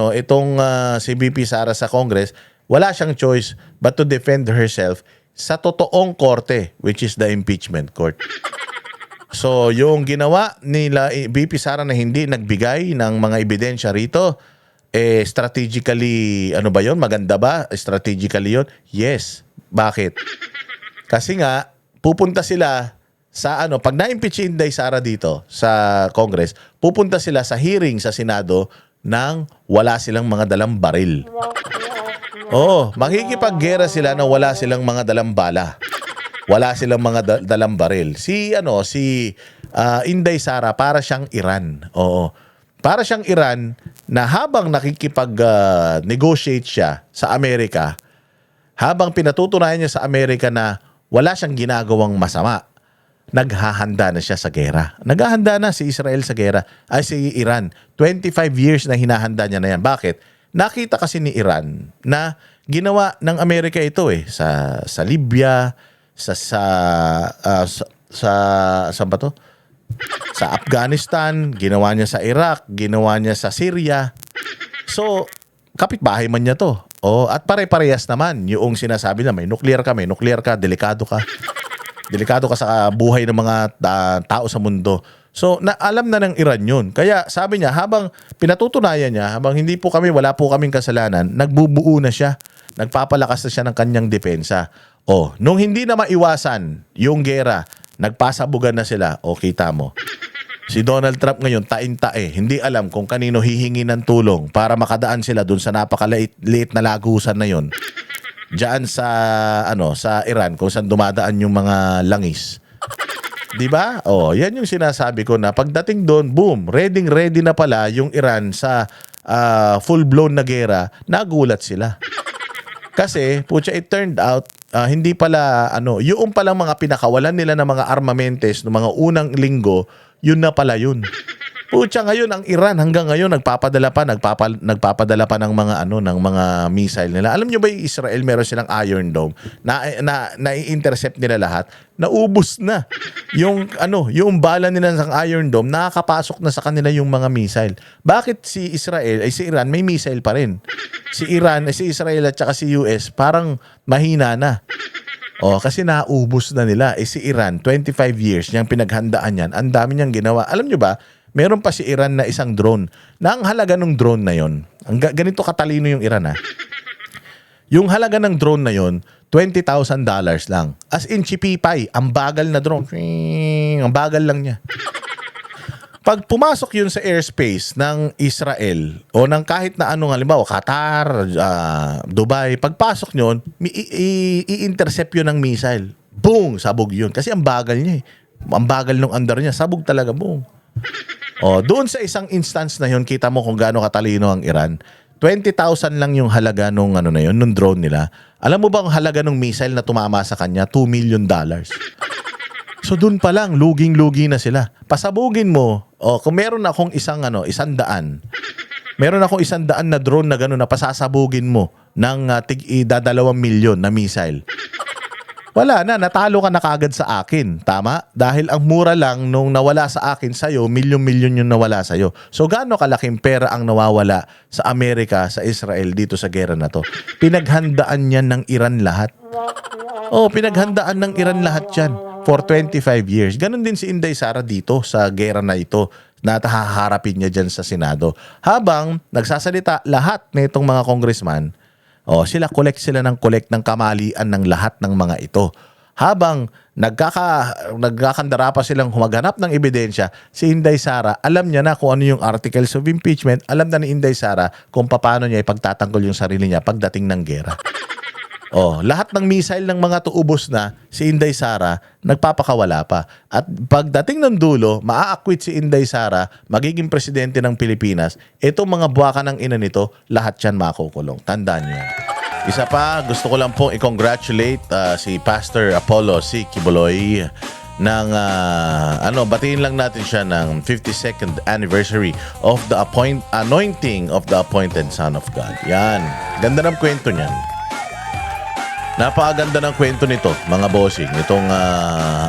si VP Sara sa Congress, wala siyang choice but to defend herself sa totoong korte, which is the impeachment court. So, yung ginawa nila VP Sara na hindi nagbigay ng mga ebidensya rito, strategically, ano ba yon? Maganda ba? Strategically yon? Yes. Bakit? Kasi nga, pupunta sila sa pag na-impeach si Inday Sara dito sa Congress, pupunta sila sa hearing sa Senado nang wala silang mga dalang baril. Oo, makikipaggera sila na wala silang mga dalang bala. Wala silang mga dalang baril. Si Inday Sara para siyang Iran. Oo. Para siyang Iran na habang nakikipag-negotiate siya sa Amerika, habang pinatutunayan niya sa Amerika na wala siyang ginagawang masama, naghahanda na siya sa gera. Naghahanda na si Israel sa gera. Si Iran. 25 years na hinahanda niya na yan. Bakit? Nakita kasi ni Iran na ginawa ng Amerika ito sa Libya, saan ba to? Sa Afghanistan, ginawa niya sa Iraq, ginawa niya sa Syria. So, kapitbahay man niya to. At pare-parehas naman yung sinasabi na may nuclear ka, delikado ka. Delikado ka sa buhay ng mga tao sa mundo. So, alam na ng Iran yun. Kaya sabi niya, habang pinatutunayan niya, habang wala po kaming kasalanan, nagbubuo na siya. Nagpapalakas na siya ng kanyang depensa. Nung hindi na maiwasan yung gera, nagpasabugan na sila. Kita mo. Si Donald Trump ngayon, tain-tae. Hindi alam kung kanino hihingi ng tulong para makadaan sila dun sa napakaliit na lagusan na yun. Diyan sa Iran kung saan dumadaan yung mga langis. 'Di ba? Yan yung sinasabi ko na pagdating doon, boom, ready na pala yung Iran sa full-blown na gera. Nagulat sila. Kasi, it turned out hindi pala yung palang mga pinakawalan nila ng mga armamentes ng mga unang linggo, yun na pala yun. Ngayon ang Iran hanggang ngayon nagpapadala pa ng mga ng mga missile nila. Alam niyo ba yung Israel meron silang Iron Dome na i-intercept nila lahat? Naubos na. Yung bala nila sa Iron Dome nakakapasok na sa kanila yung mga missile. Bakit si Iran may missile pa rin? Si Israel at saka si US parang mahina na. Kasi naubos na nila. Si Iran 25 years niyang pinaghandaan yan. Ang dami niyang ginawa. Alam niyo ba? Meron pa si Iran na isang drone. Na ang halaga ng drone na yon, ganito katalino yung Iran Yung halaga ng drone na yon, $20,000 lang. As in, chipipay. Ang bagal na drone. Ang bagal lang niya. Pag pumasok yun sa airspace ng Israel o ng kahit na halimbawa, Qatar, Dubai, pagpasok yun, i-intercept yun ng missile. Boom! Sabog yun. Kasi ang bagal niya Ang bagal ng under niya. Sabog talaga. Boom! Doon sa isang instance na yun, kita mo kung gaano katalino ang Iran. 20,000 lang yung halaga nung nung drone nila. Alam mo ba ang halaga ng missile na tumama sa kanya? $2 million. So doon pa lang, luging-lugi na sila. Pasabugin mo, kung meron akong meron akong 100 na drone na gano'n na pasasabugin mo ng tig-2 milyon na missile. Wala na, natalo ka na kagad sa akin. Tama? Dahil ang mura lang nung nawala sa akin sa'yo, milyon-milyon yung nawala sa'yo. So gaano kalaking pera ang nawawala sa Amerika, sa Israel, dito sa gera na to? Pinaghandaan yan ng Iran lahat. Pinaghandaan ng Iran lahat yan for 25 years. Ganon din si Inday Sara dito sa gera na ito na haharapin niya dyan sa Senado. Habang nagsasalita lahat na itong mga congressman, collect ng kamalian ng lahat ng mga ito. Habang nagkakandara pa silang humaghanap ng ebidensya, si Inday Sara, alam niya na kung ano yung articles of impeachment, alam na ni Inday Sara kung paano niya ipagtatanggol yung sarili niya pagdating ng gera. Lahat ng missile ng mga tuubos na, si Inday Sara, nagpapakawala pa. At pagdating ng dulo, maa-acquit si Inday Sara, magiging presidente ng Pilipinas, itong mga buwaka ng ina nito, lahat yan makukulong. Tandaan niyo yan. Isa pa, gusto ko lang pong i-congratulate si Pastor Apollo C. Kibuloy ng batiin lang natin siya ng 52nd anniversary of the anointing of the appointed Son of God. Yan. Ganda ng kwento niyan. Napakaganda ng kwento nito, mga bossing. Itong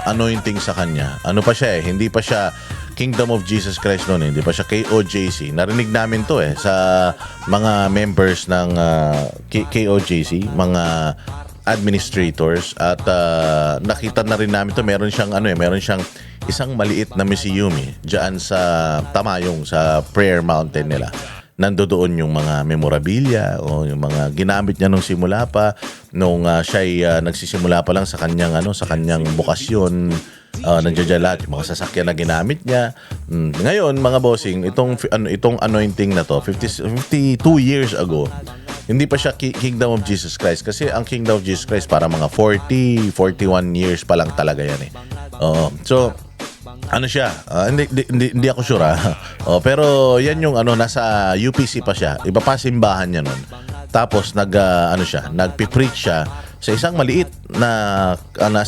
anointing sa kanya. Ano pa siya hindi pa siya Kingdom of Jesus Christ noon. Hindi pa siya KOJC. Narinig namin to sa mga members ng KOJC, mga administrators at nakita na rin namin to, meron siyang isang maliit na museum diyan sa Tamayong sa Prayer Mountain nila. Nandoon yung mga memorabilia o yung mga ginamit niya nung simula pa nung siya nagsisimula pa lang sa kanyang bukasyon. Nandiyan lahat yung mga sasakyan na ginamit niya. Ngayon mga bossing, itong anointing na to 52 years ago, hindi pa siya Kingdom of Jesus Christ kasi ang Kingdom of Jesus Christ para mga 41 years pa lang talaga yan so ano siya, hindi ako sure pero yan yung nasa UPC pa siya, iba pa simbahan niya nun. Tapos nagpi-preach siya sa isang maliit na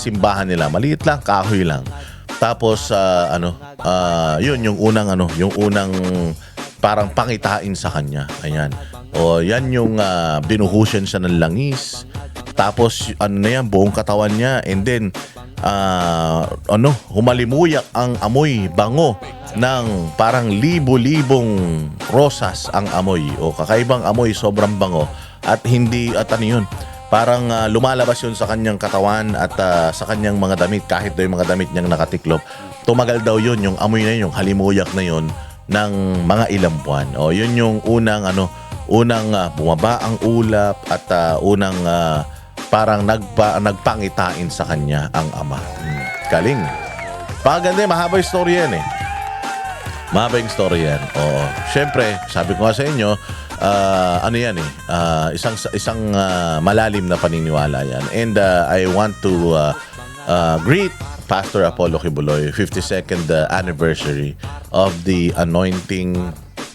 simbahan nila, maliit lang, kahoy lang. Tapos yun yung unang parang pangitain sa kanya. Ayan. Yan yung binuhusan siya ng langis. Tapos buong katawan niya, and then humalimuyak ang amoy bango ng parang libo-libong rosas ang amoy kakaibang amoy, sobrang bango at parang lumalabas yun sa kanyang katawan at sa kanyang mga damit, kahit daw yung mga damit niyang nakatiklop. Tumagal daw yun, yung amoy na yun, yung halimuyak na yun ng mga ilang buwan. Yun yung unang bumaba ang ulap at unang parang nagpangitain sa kanya ang ama. Galing. Paganda, mahaba yung story yan Mahaba yung story yan. Siyempre, sabi ko nga sa inyo, isang malalim na paniniwala yan. And I want to greet Pastor Apollo Kibuloy, 52nd anniversary of the anointing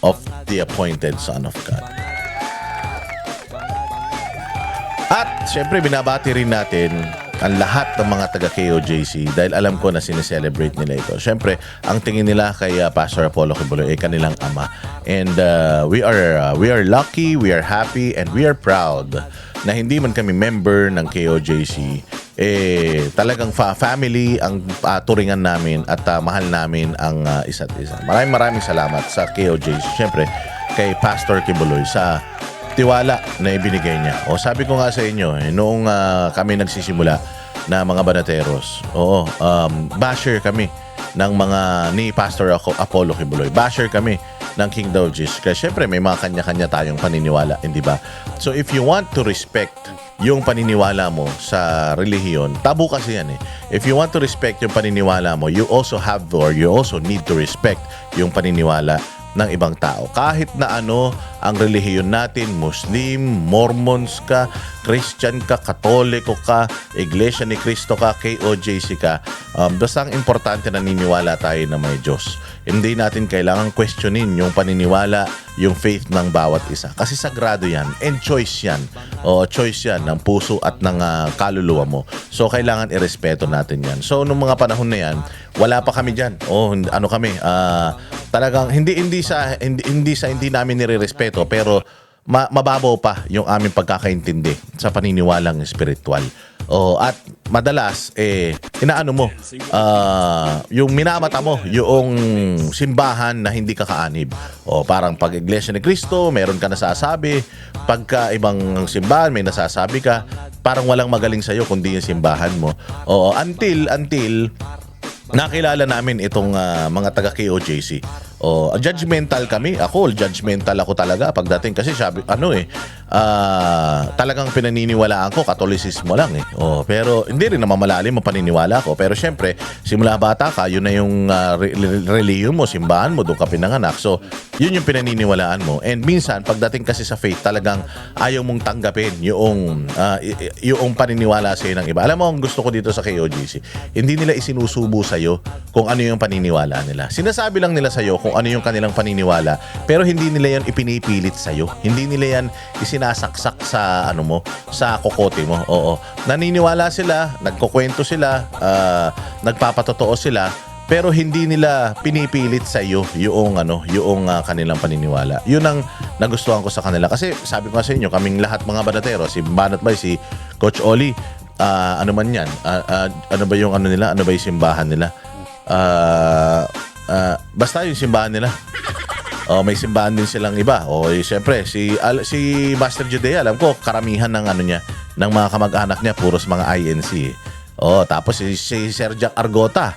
of the appointed Son of God. At syempre binabati rin natin ang lahat ng mga taga KOJC dahil alam ko na sineselebrate nila ito. Syempre, ang tingin nila kay Pastor Apollo Kibuloy ay kanilang ama. And we are lucky, we are happy, and we are proud na hindi man kami member ng KOJC, talagang family ang turingan namin at mahal namin ang isa't isa. Maraming salamat sa KOJC. Syempre, kay Pastor Kibuloy sa tiwala na ibinigay niya. Sabi ko nga sa inyo, noong kami nagsisimula na mga banateros, basher kami ng ni Pastor Apollo Kibuloy. Basher kami ng Kingdom of Jesus. Kasi syempre may mga kanya-kanya tayong paniniwala, hindi ba? So if you want to respect yung paniniwala mo sa relihiyon, tabu kasi yan If you want to respect yung paniniwala mo, you also need to respect yung paniniwala ng ibang tao. Kahit na ang relihiyon natin, Muslim, Mormons ka, Christian ka, Katoliko ka, Iglesia ni Cristo ka, KOJC ka, basta ang importante naniniwala tayo na may Diyos. Hindi natin kailangan questionin yung paniniwala, yung faith ng bawat isa. Kasi sagrado yan and choice yan. Choice yan ng puso at ng kaluluwa mo. So, kailangan irespeto natin yan. So, nung mga panahon na yan, wala pa kami dyan. Talagang hindi namin nire-respeto, pero mababaw pa yung aming pagkakaintindi sa paniniwalang spiritual. At madalas yung minamata mo yung simbahan na hindi ka kaanib. Parang pag Iglesia ni Cristo, meron ka nasasabi. Pagka ibang simbahan, may nasasabi ka. Parang walang magaling sa'yo kundi yung simbahan mo. Until nakilala namin itong mga taga KOJC. Judgmental kami. Judgmental ako talaga pagdating kasi talagang pinaniniwalaan ko Katolisismo lang pero hindi rin naman malalim ang paniniwala ko. Pero syempre, simula bata ka, yun na yung religion mo, simbahan mo, doon ka pinanganak. So, yun yung pinaniniwalaan mo. And minsan, pagdating kasi sa faith, talagang ayaw mong tanggapin yung paniniwala sa'yo ng iba. Alam mo, ang gusto ko dito sa KOJC, hindi nila isinusubo sa'yo kung ano yung paniniwala nila. Sinasabi lang nila sa'yo kung ano yung kanilang paniniwala, pero hindi nila yan ipinipilit sa'yo. Hindi nila yan isinasaksak sa sa kokote mo. Naniniwala sila, nagkukwento sila, nagpapatotoo sila, pero hindi nila pinipilit sa iyo yung kanilang paniniwala. Yun ang nagustuhan ko sa kanila kasi sabi ko sa inyo, kaming lahat mga banatero, si Banat Bay, si Coach Oli, ano man yan, ano ba yung nila, ano ba yung simbahan nila, basta yung simbahan nila. May simbahan din silang iba. Siyempre si Master Judea, alam ko karamihan ng niya ng mga kamag-anak niya, puros mga INC. Tapos si Sir Jack Argota.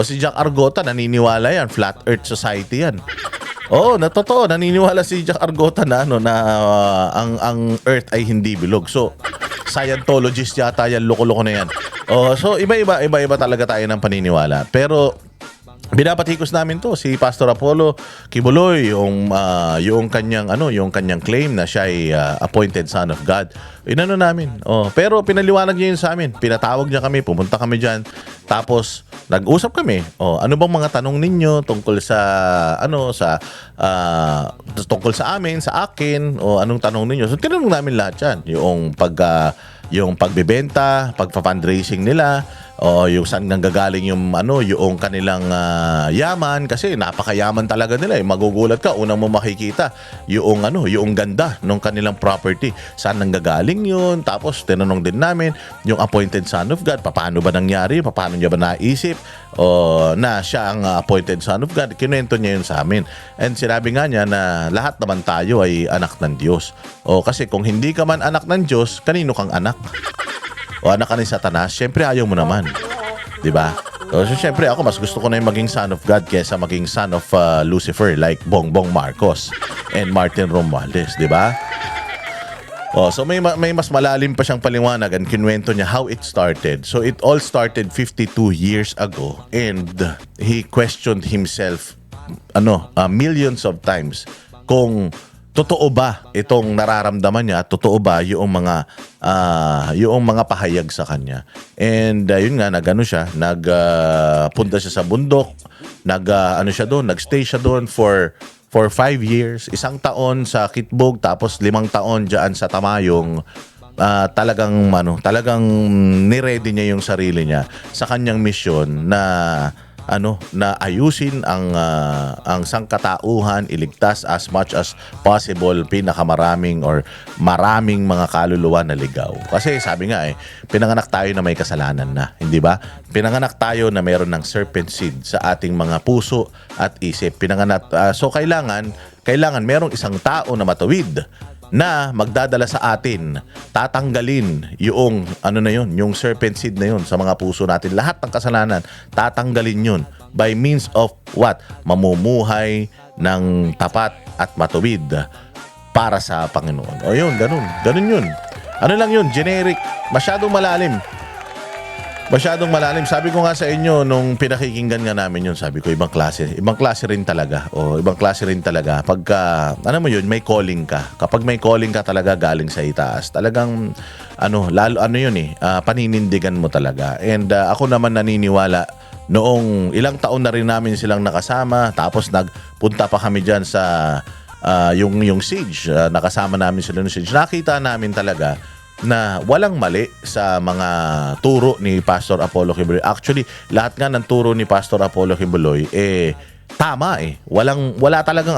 Si Jack Argota, naniniwala yan. Flat Earth Society yan. Totoo. Naniniwala si Jack Argota na ang Earth ay hindi bilog. So, Scientologist yata yan, loko-loko na yan. So iba-iba talaga tayo ng paniniwala. Pero binapatikos namin to si Pastor Apollo Kibuloy, yung kanyang claim na siya ay appointed son of God. Inano namin. Pero pinaliwanag niya yun sa amin. Pinatawag niya kami, pumunta kami diyan. Tapos nag-usap kami. Ano bang mga tanong ninyo tungkol sa tungkol sa amin, sa akin, o anong tanong ninyo? So tinanong namin lahat 'yan. Yung pagbebenta, pagpa-fundraising nila, o yung saan nanggagaling yung kanilang yaman, kasi napakayaman talaga nila. Magugulat ka unang mo makikita yung ganda ng kanilang property. Saan nanggagaling yun? Tapos tinanong din namin yung appointed son of God, paano ba nangyari? Paano niya ba naisip na siya ang appointed son of God? Kinuwento niya yun sa amin. And sinabi nga niya na lahat naman tayo ay anak ng Diyos. Kasi kung hindi ka man anak ng Diyos, kanino kang anak? Anak ka ni Satanas, syempre ayaw mo naman. Diba? So syempre ako, mas gusto ko na yung maging son of God kesa maging son of Lucifer like Bongbong Marcos and Martin Romualdez. Diba? So may mas malalim pa siyang paliwanag and kinuwento niya how it started. So it all started 52 years ago and he questioned himself millions of times kung totoo ba itong nararamdaman niya at totoo ba yung mga pahayag sa kanya. And yun nga, nagpunta siya sa bundok, nagstay siya doon for 5 years, 1 taon sa Kitbog, tapos 5 taon diyan sa Tamayong. Talagang ni-ready niya yung sarili niya sa kanyang misyon na ayusin ang sangkatauhan, iligtas as much as possible maraming mga kaluluwa na ligaw. Kasi sabi nga pinanganak tayo na may kasalanan na, hindi ba? Pinanganak tayo na mayroon ng serpent seed sa ating mga puso at isip. So kailangan merong isang tao na matuwid na magdadala sa atin, tatanggalin yung yung serpent seed na yun sa mga puso natin. Lahat ng kasalanan, tatanggalin yun by means of what? Mamumuhay ng tapat at matuwid para sa Panginoon. Ganun yun. Lang yun, generic, masyadong malalim. Sabi ko nga sa inyo nung pinakikinggan nga namin yun, sabi ko ibang klase rin talaga. Ibang klase rin talaga. Pagka may calling ka. Kapag may calling ka talaga galing sa itaas, talagang paninindigan mo talaga. And ako naman naniniwala, noong ilang taon na rin namin silang nakasama, tapos nagpunta pa kami diyan sa yung siege, nakasama namin sila ng siege. Nakita namin talaga na walang mali sa mga turo ni Pastor Apollo Kibuloy. Actually, lahat nga ng turo ni Pastor Apollo Kibuloy tama wala talagang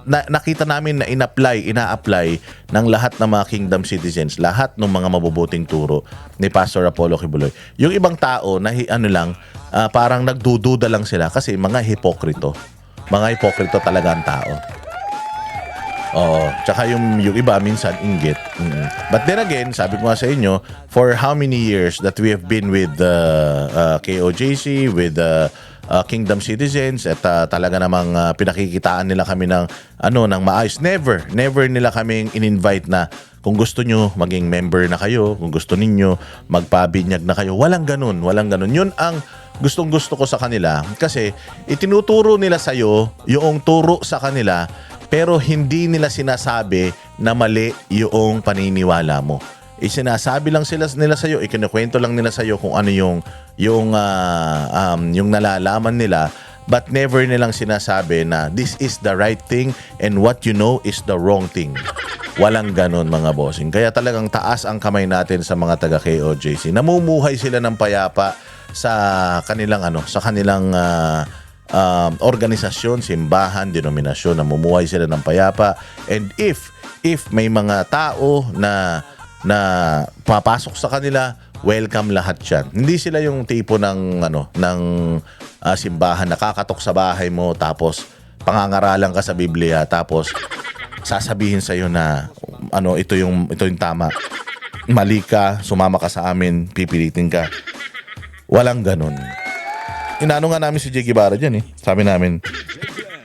nakita namin na ina-apply ng lahat ng mga kingdom citizens, lahat ng mga mabubuting turo ni Pastor Apollo Kibuloy. Yung ibang tao na parang nagdududa lang sila kasi mga hipokrito talaga ang tao. Tsaka yung iba minsan inggit. But then again, sabi ko nga sa inyo, for how many years that we have been with KOJC, with Kingdom Citizens, at talaga namang pinakikitaan nila kami ng maayos. Never nila kaming in-invite na kung gusto nyo maging member na kayo, kung gusto ninyo magpabinyag na kayo. Walang ganun. Yun ang gustong-gusto ko sa kanila, kasi itinuturo nila sa'yo yung turo sa kanila, pero hindi nila sinasabi na mali yung paniniwala mo. Sinasabi lang nila sa iyo, ikinukwento lang nila sa iyo kung ano yung nalalaman nila, but never nilang sinasabi na this is the right thing and what you know is the wrong thing. Walang ganun, mga bossing. Kaya talagang taas ang kamay natin sa mga taga KOJC. Namumuhay sila ng payapa sa kanilang organisasyon, simbahan, denominasyon, namumuhay sila ng payapa. And if may mga tao na papasok sa kanila, welcome lahat yan. Hindi sila yung tipo ng simbahan, nakakatok sa bahay mo, tapos pangangaralan ka sa Biblia, tapos sasabihin sa iyo na ito yung tama. mali ka, sumama ka sa amin, pipilitin ka. Walang ganun. Inano nga namin si Jay Guevara dyan eh. Sabi namin,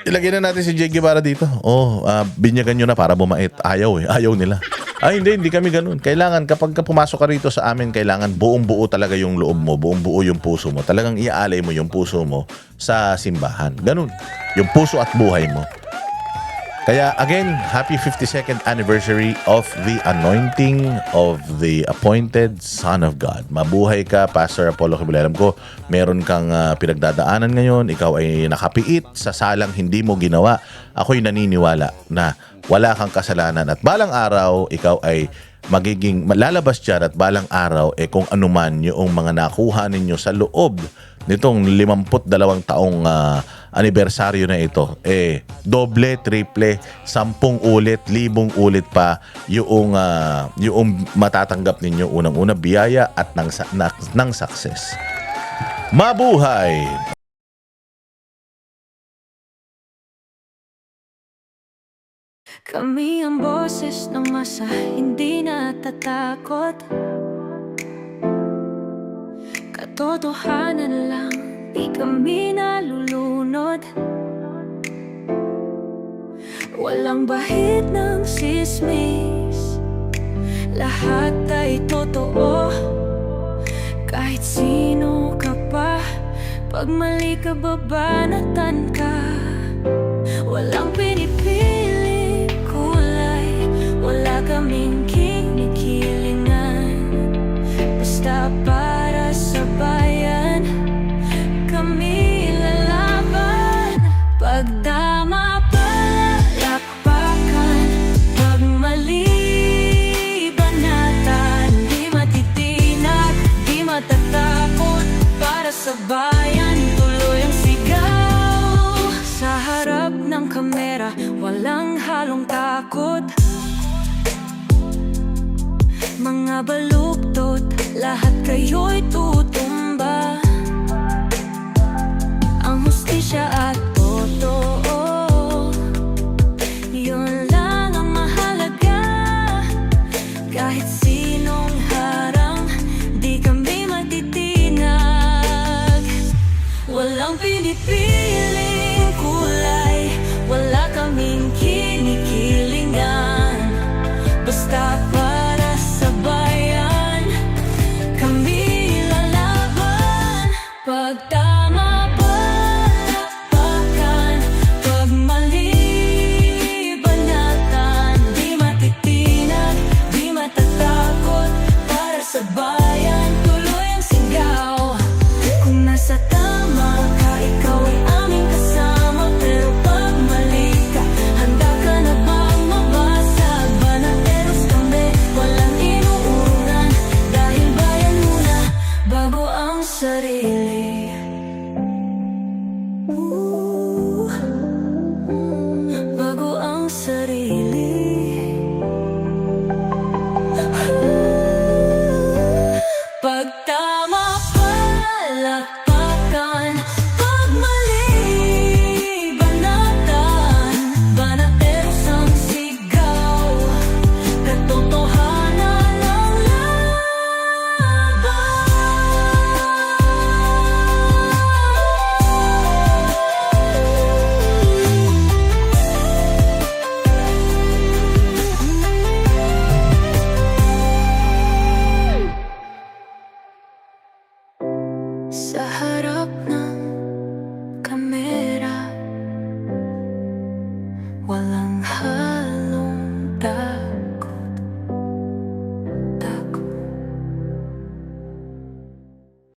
ilagay na natin si Jay Guevara dito. Binyagan nyo na para bumait. Ayaw eh. Ayaw nila. Ay, hindi kami ganun. Kailangan, kapag pumasok ka rito sa amin, kailangan buong-buo talaga yung loob mo, buong-buo yung puso mo. Talagang iaalay mo yung puso mo sa simbahan. Ganun. Yung puso at buhay mo. Kaya again, happy 52nd anniversary of the anointing of the appointed Son of God. Mabuhay ka, Pastor Apollo Kibuloy. Alam ko, meron kang pinagdadaanan ngayon. Ikaw ay nakapiit sa salang hindi mo ginawa. Ako'y naniniwala na wala kang kasalanan at balang araw, ikaw ay magiging lalabas dyan at balang araw kung anuman yung mga nakuha ninyo sa loob nitong 52 taong anibersaryo na ito, doble, triple, 10 ulit, 1,000 ulit pa yung matatanggap ninyo unang-una biyaya at ng success. Mabuhay! Kami ang boses ng masa, hindi natatakot. Katotohanan lang, di kami nalulunod. Walang bahid ng sismis, lahat ay totoo. Kahit sino ka pa, pag mali ka babanatan ka. Walang pinipili kulay, wala kaming kinikilingan. Basta para sa bayan, kami lalaban. Pagtama palakpakan, pag mali banatan. Di matitinag, di matatakot, para sa bayan tuloy ang sigaw. Sa harap ng kamera, walang halong takot. Mga baluktot, lahat kayo'y tutumba. Ang hustisya at totoo, yun lang ang mahalaga. Kahit sinong harang, di kami matitinag. Walang pinipiling kulay, wala kaming kinikilingan. Basta para sa bayan, kami lalaban. Pagtama palakpakan, pag mali banatan. Di matitinag, di matatakot, para sa bayan tuloy ang sigaw. Kung nasa tama ka, ikaw ay aming kasama. Pero pag mali ka, handa ka na bang mabasag? Banateros kami, walang inuunan. Dahil bayan muna, bago ang sarili. Bago ang sarili. Pagtama palakpakan, pag mali banatan. Banateros ang sigaw, katotohanan ang laban. Sa harap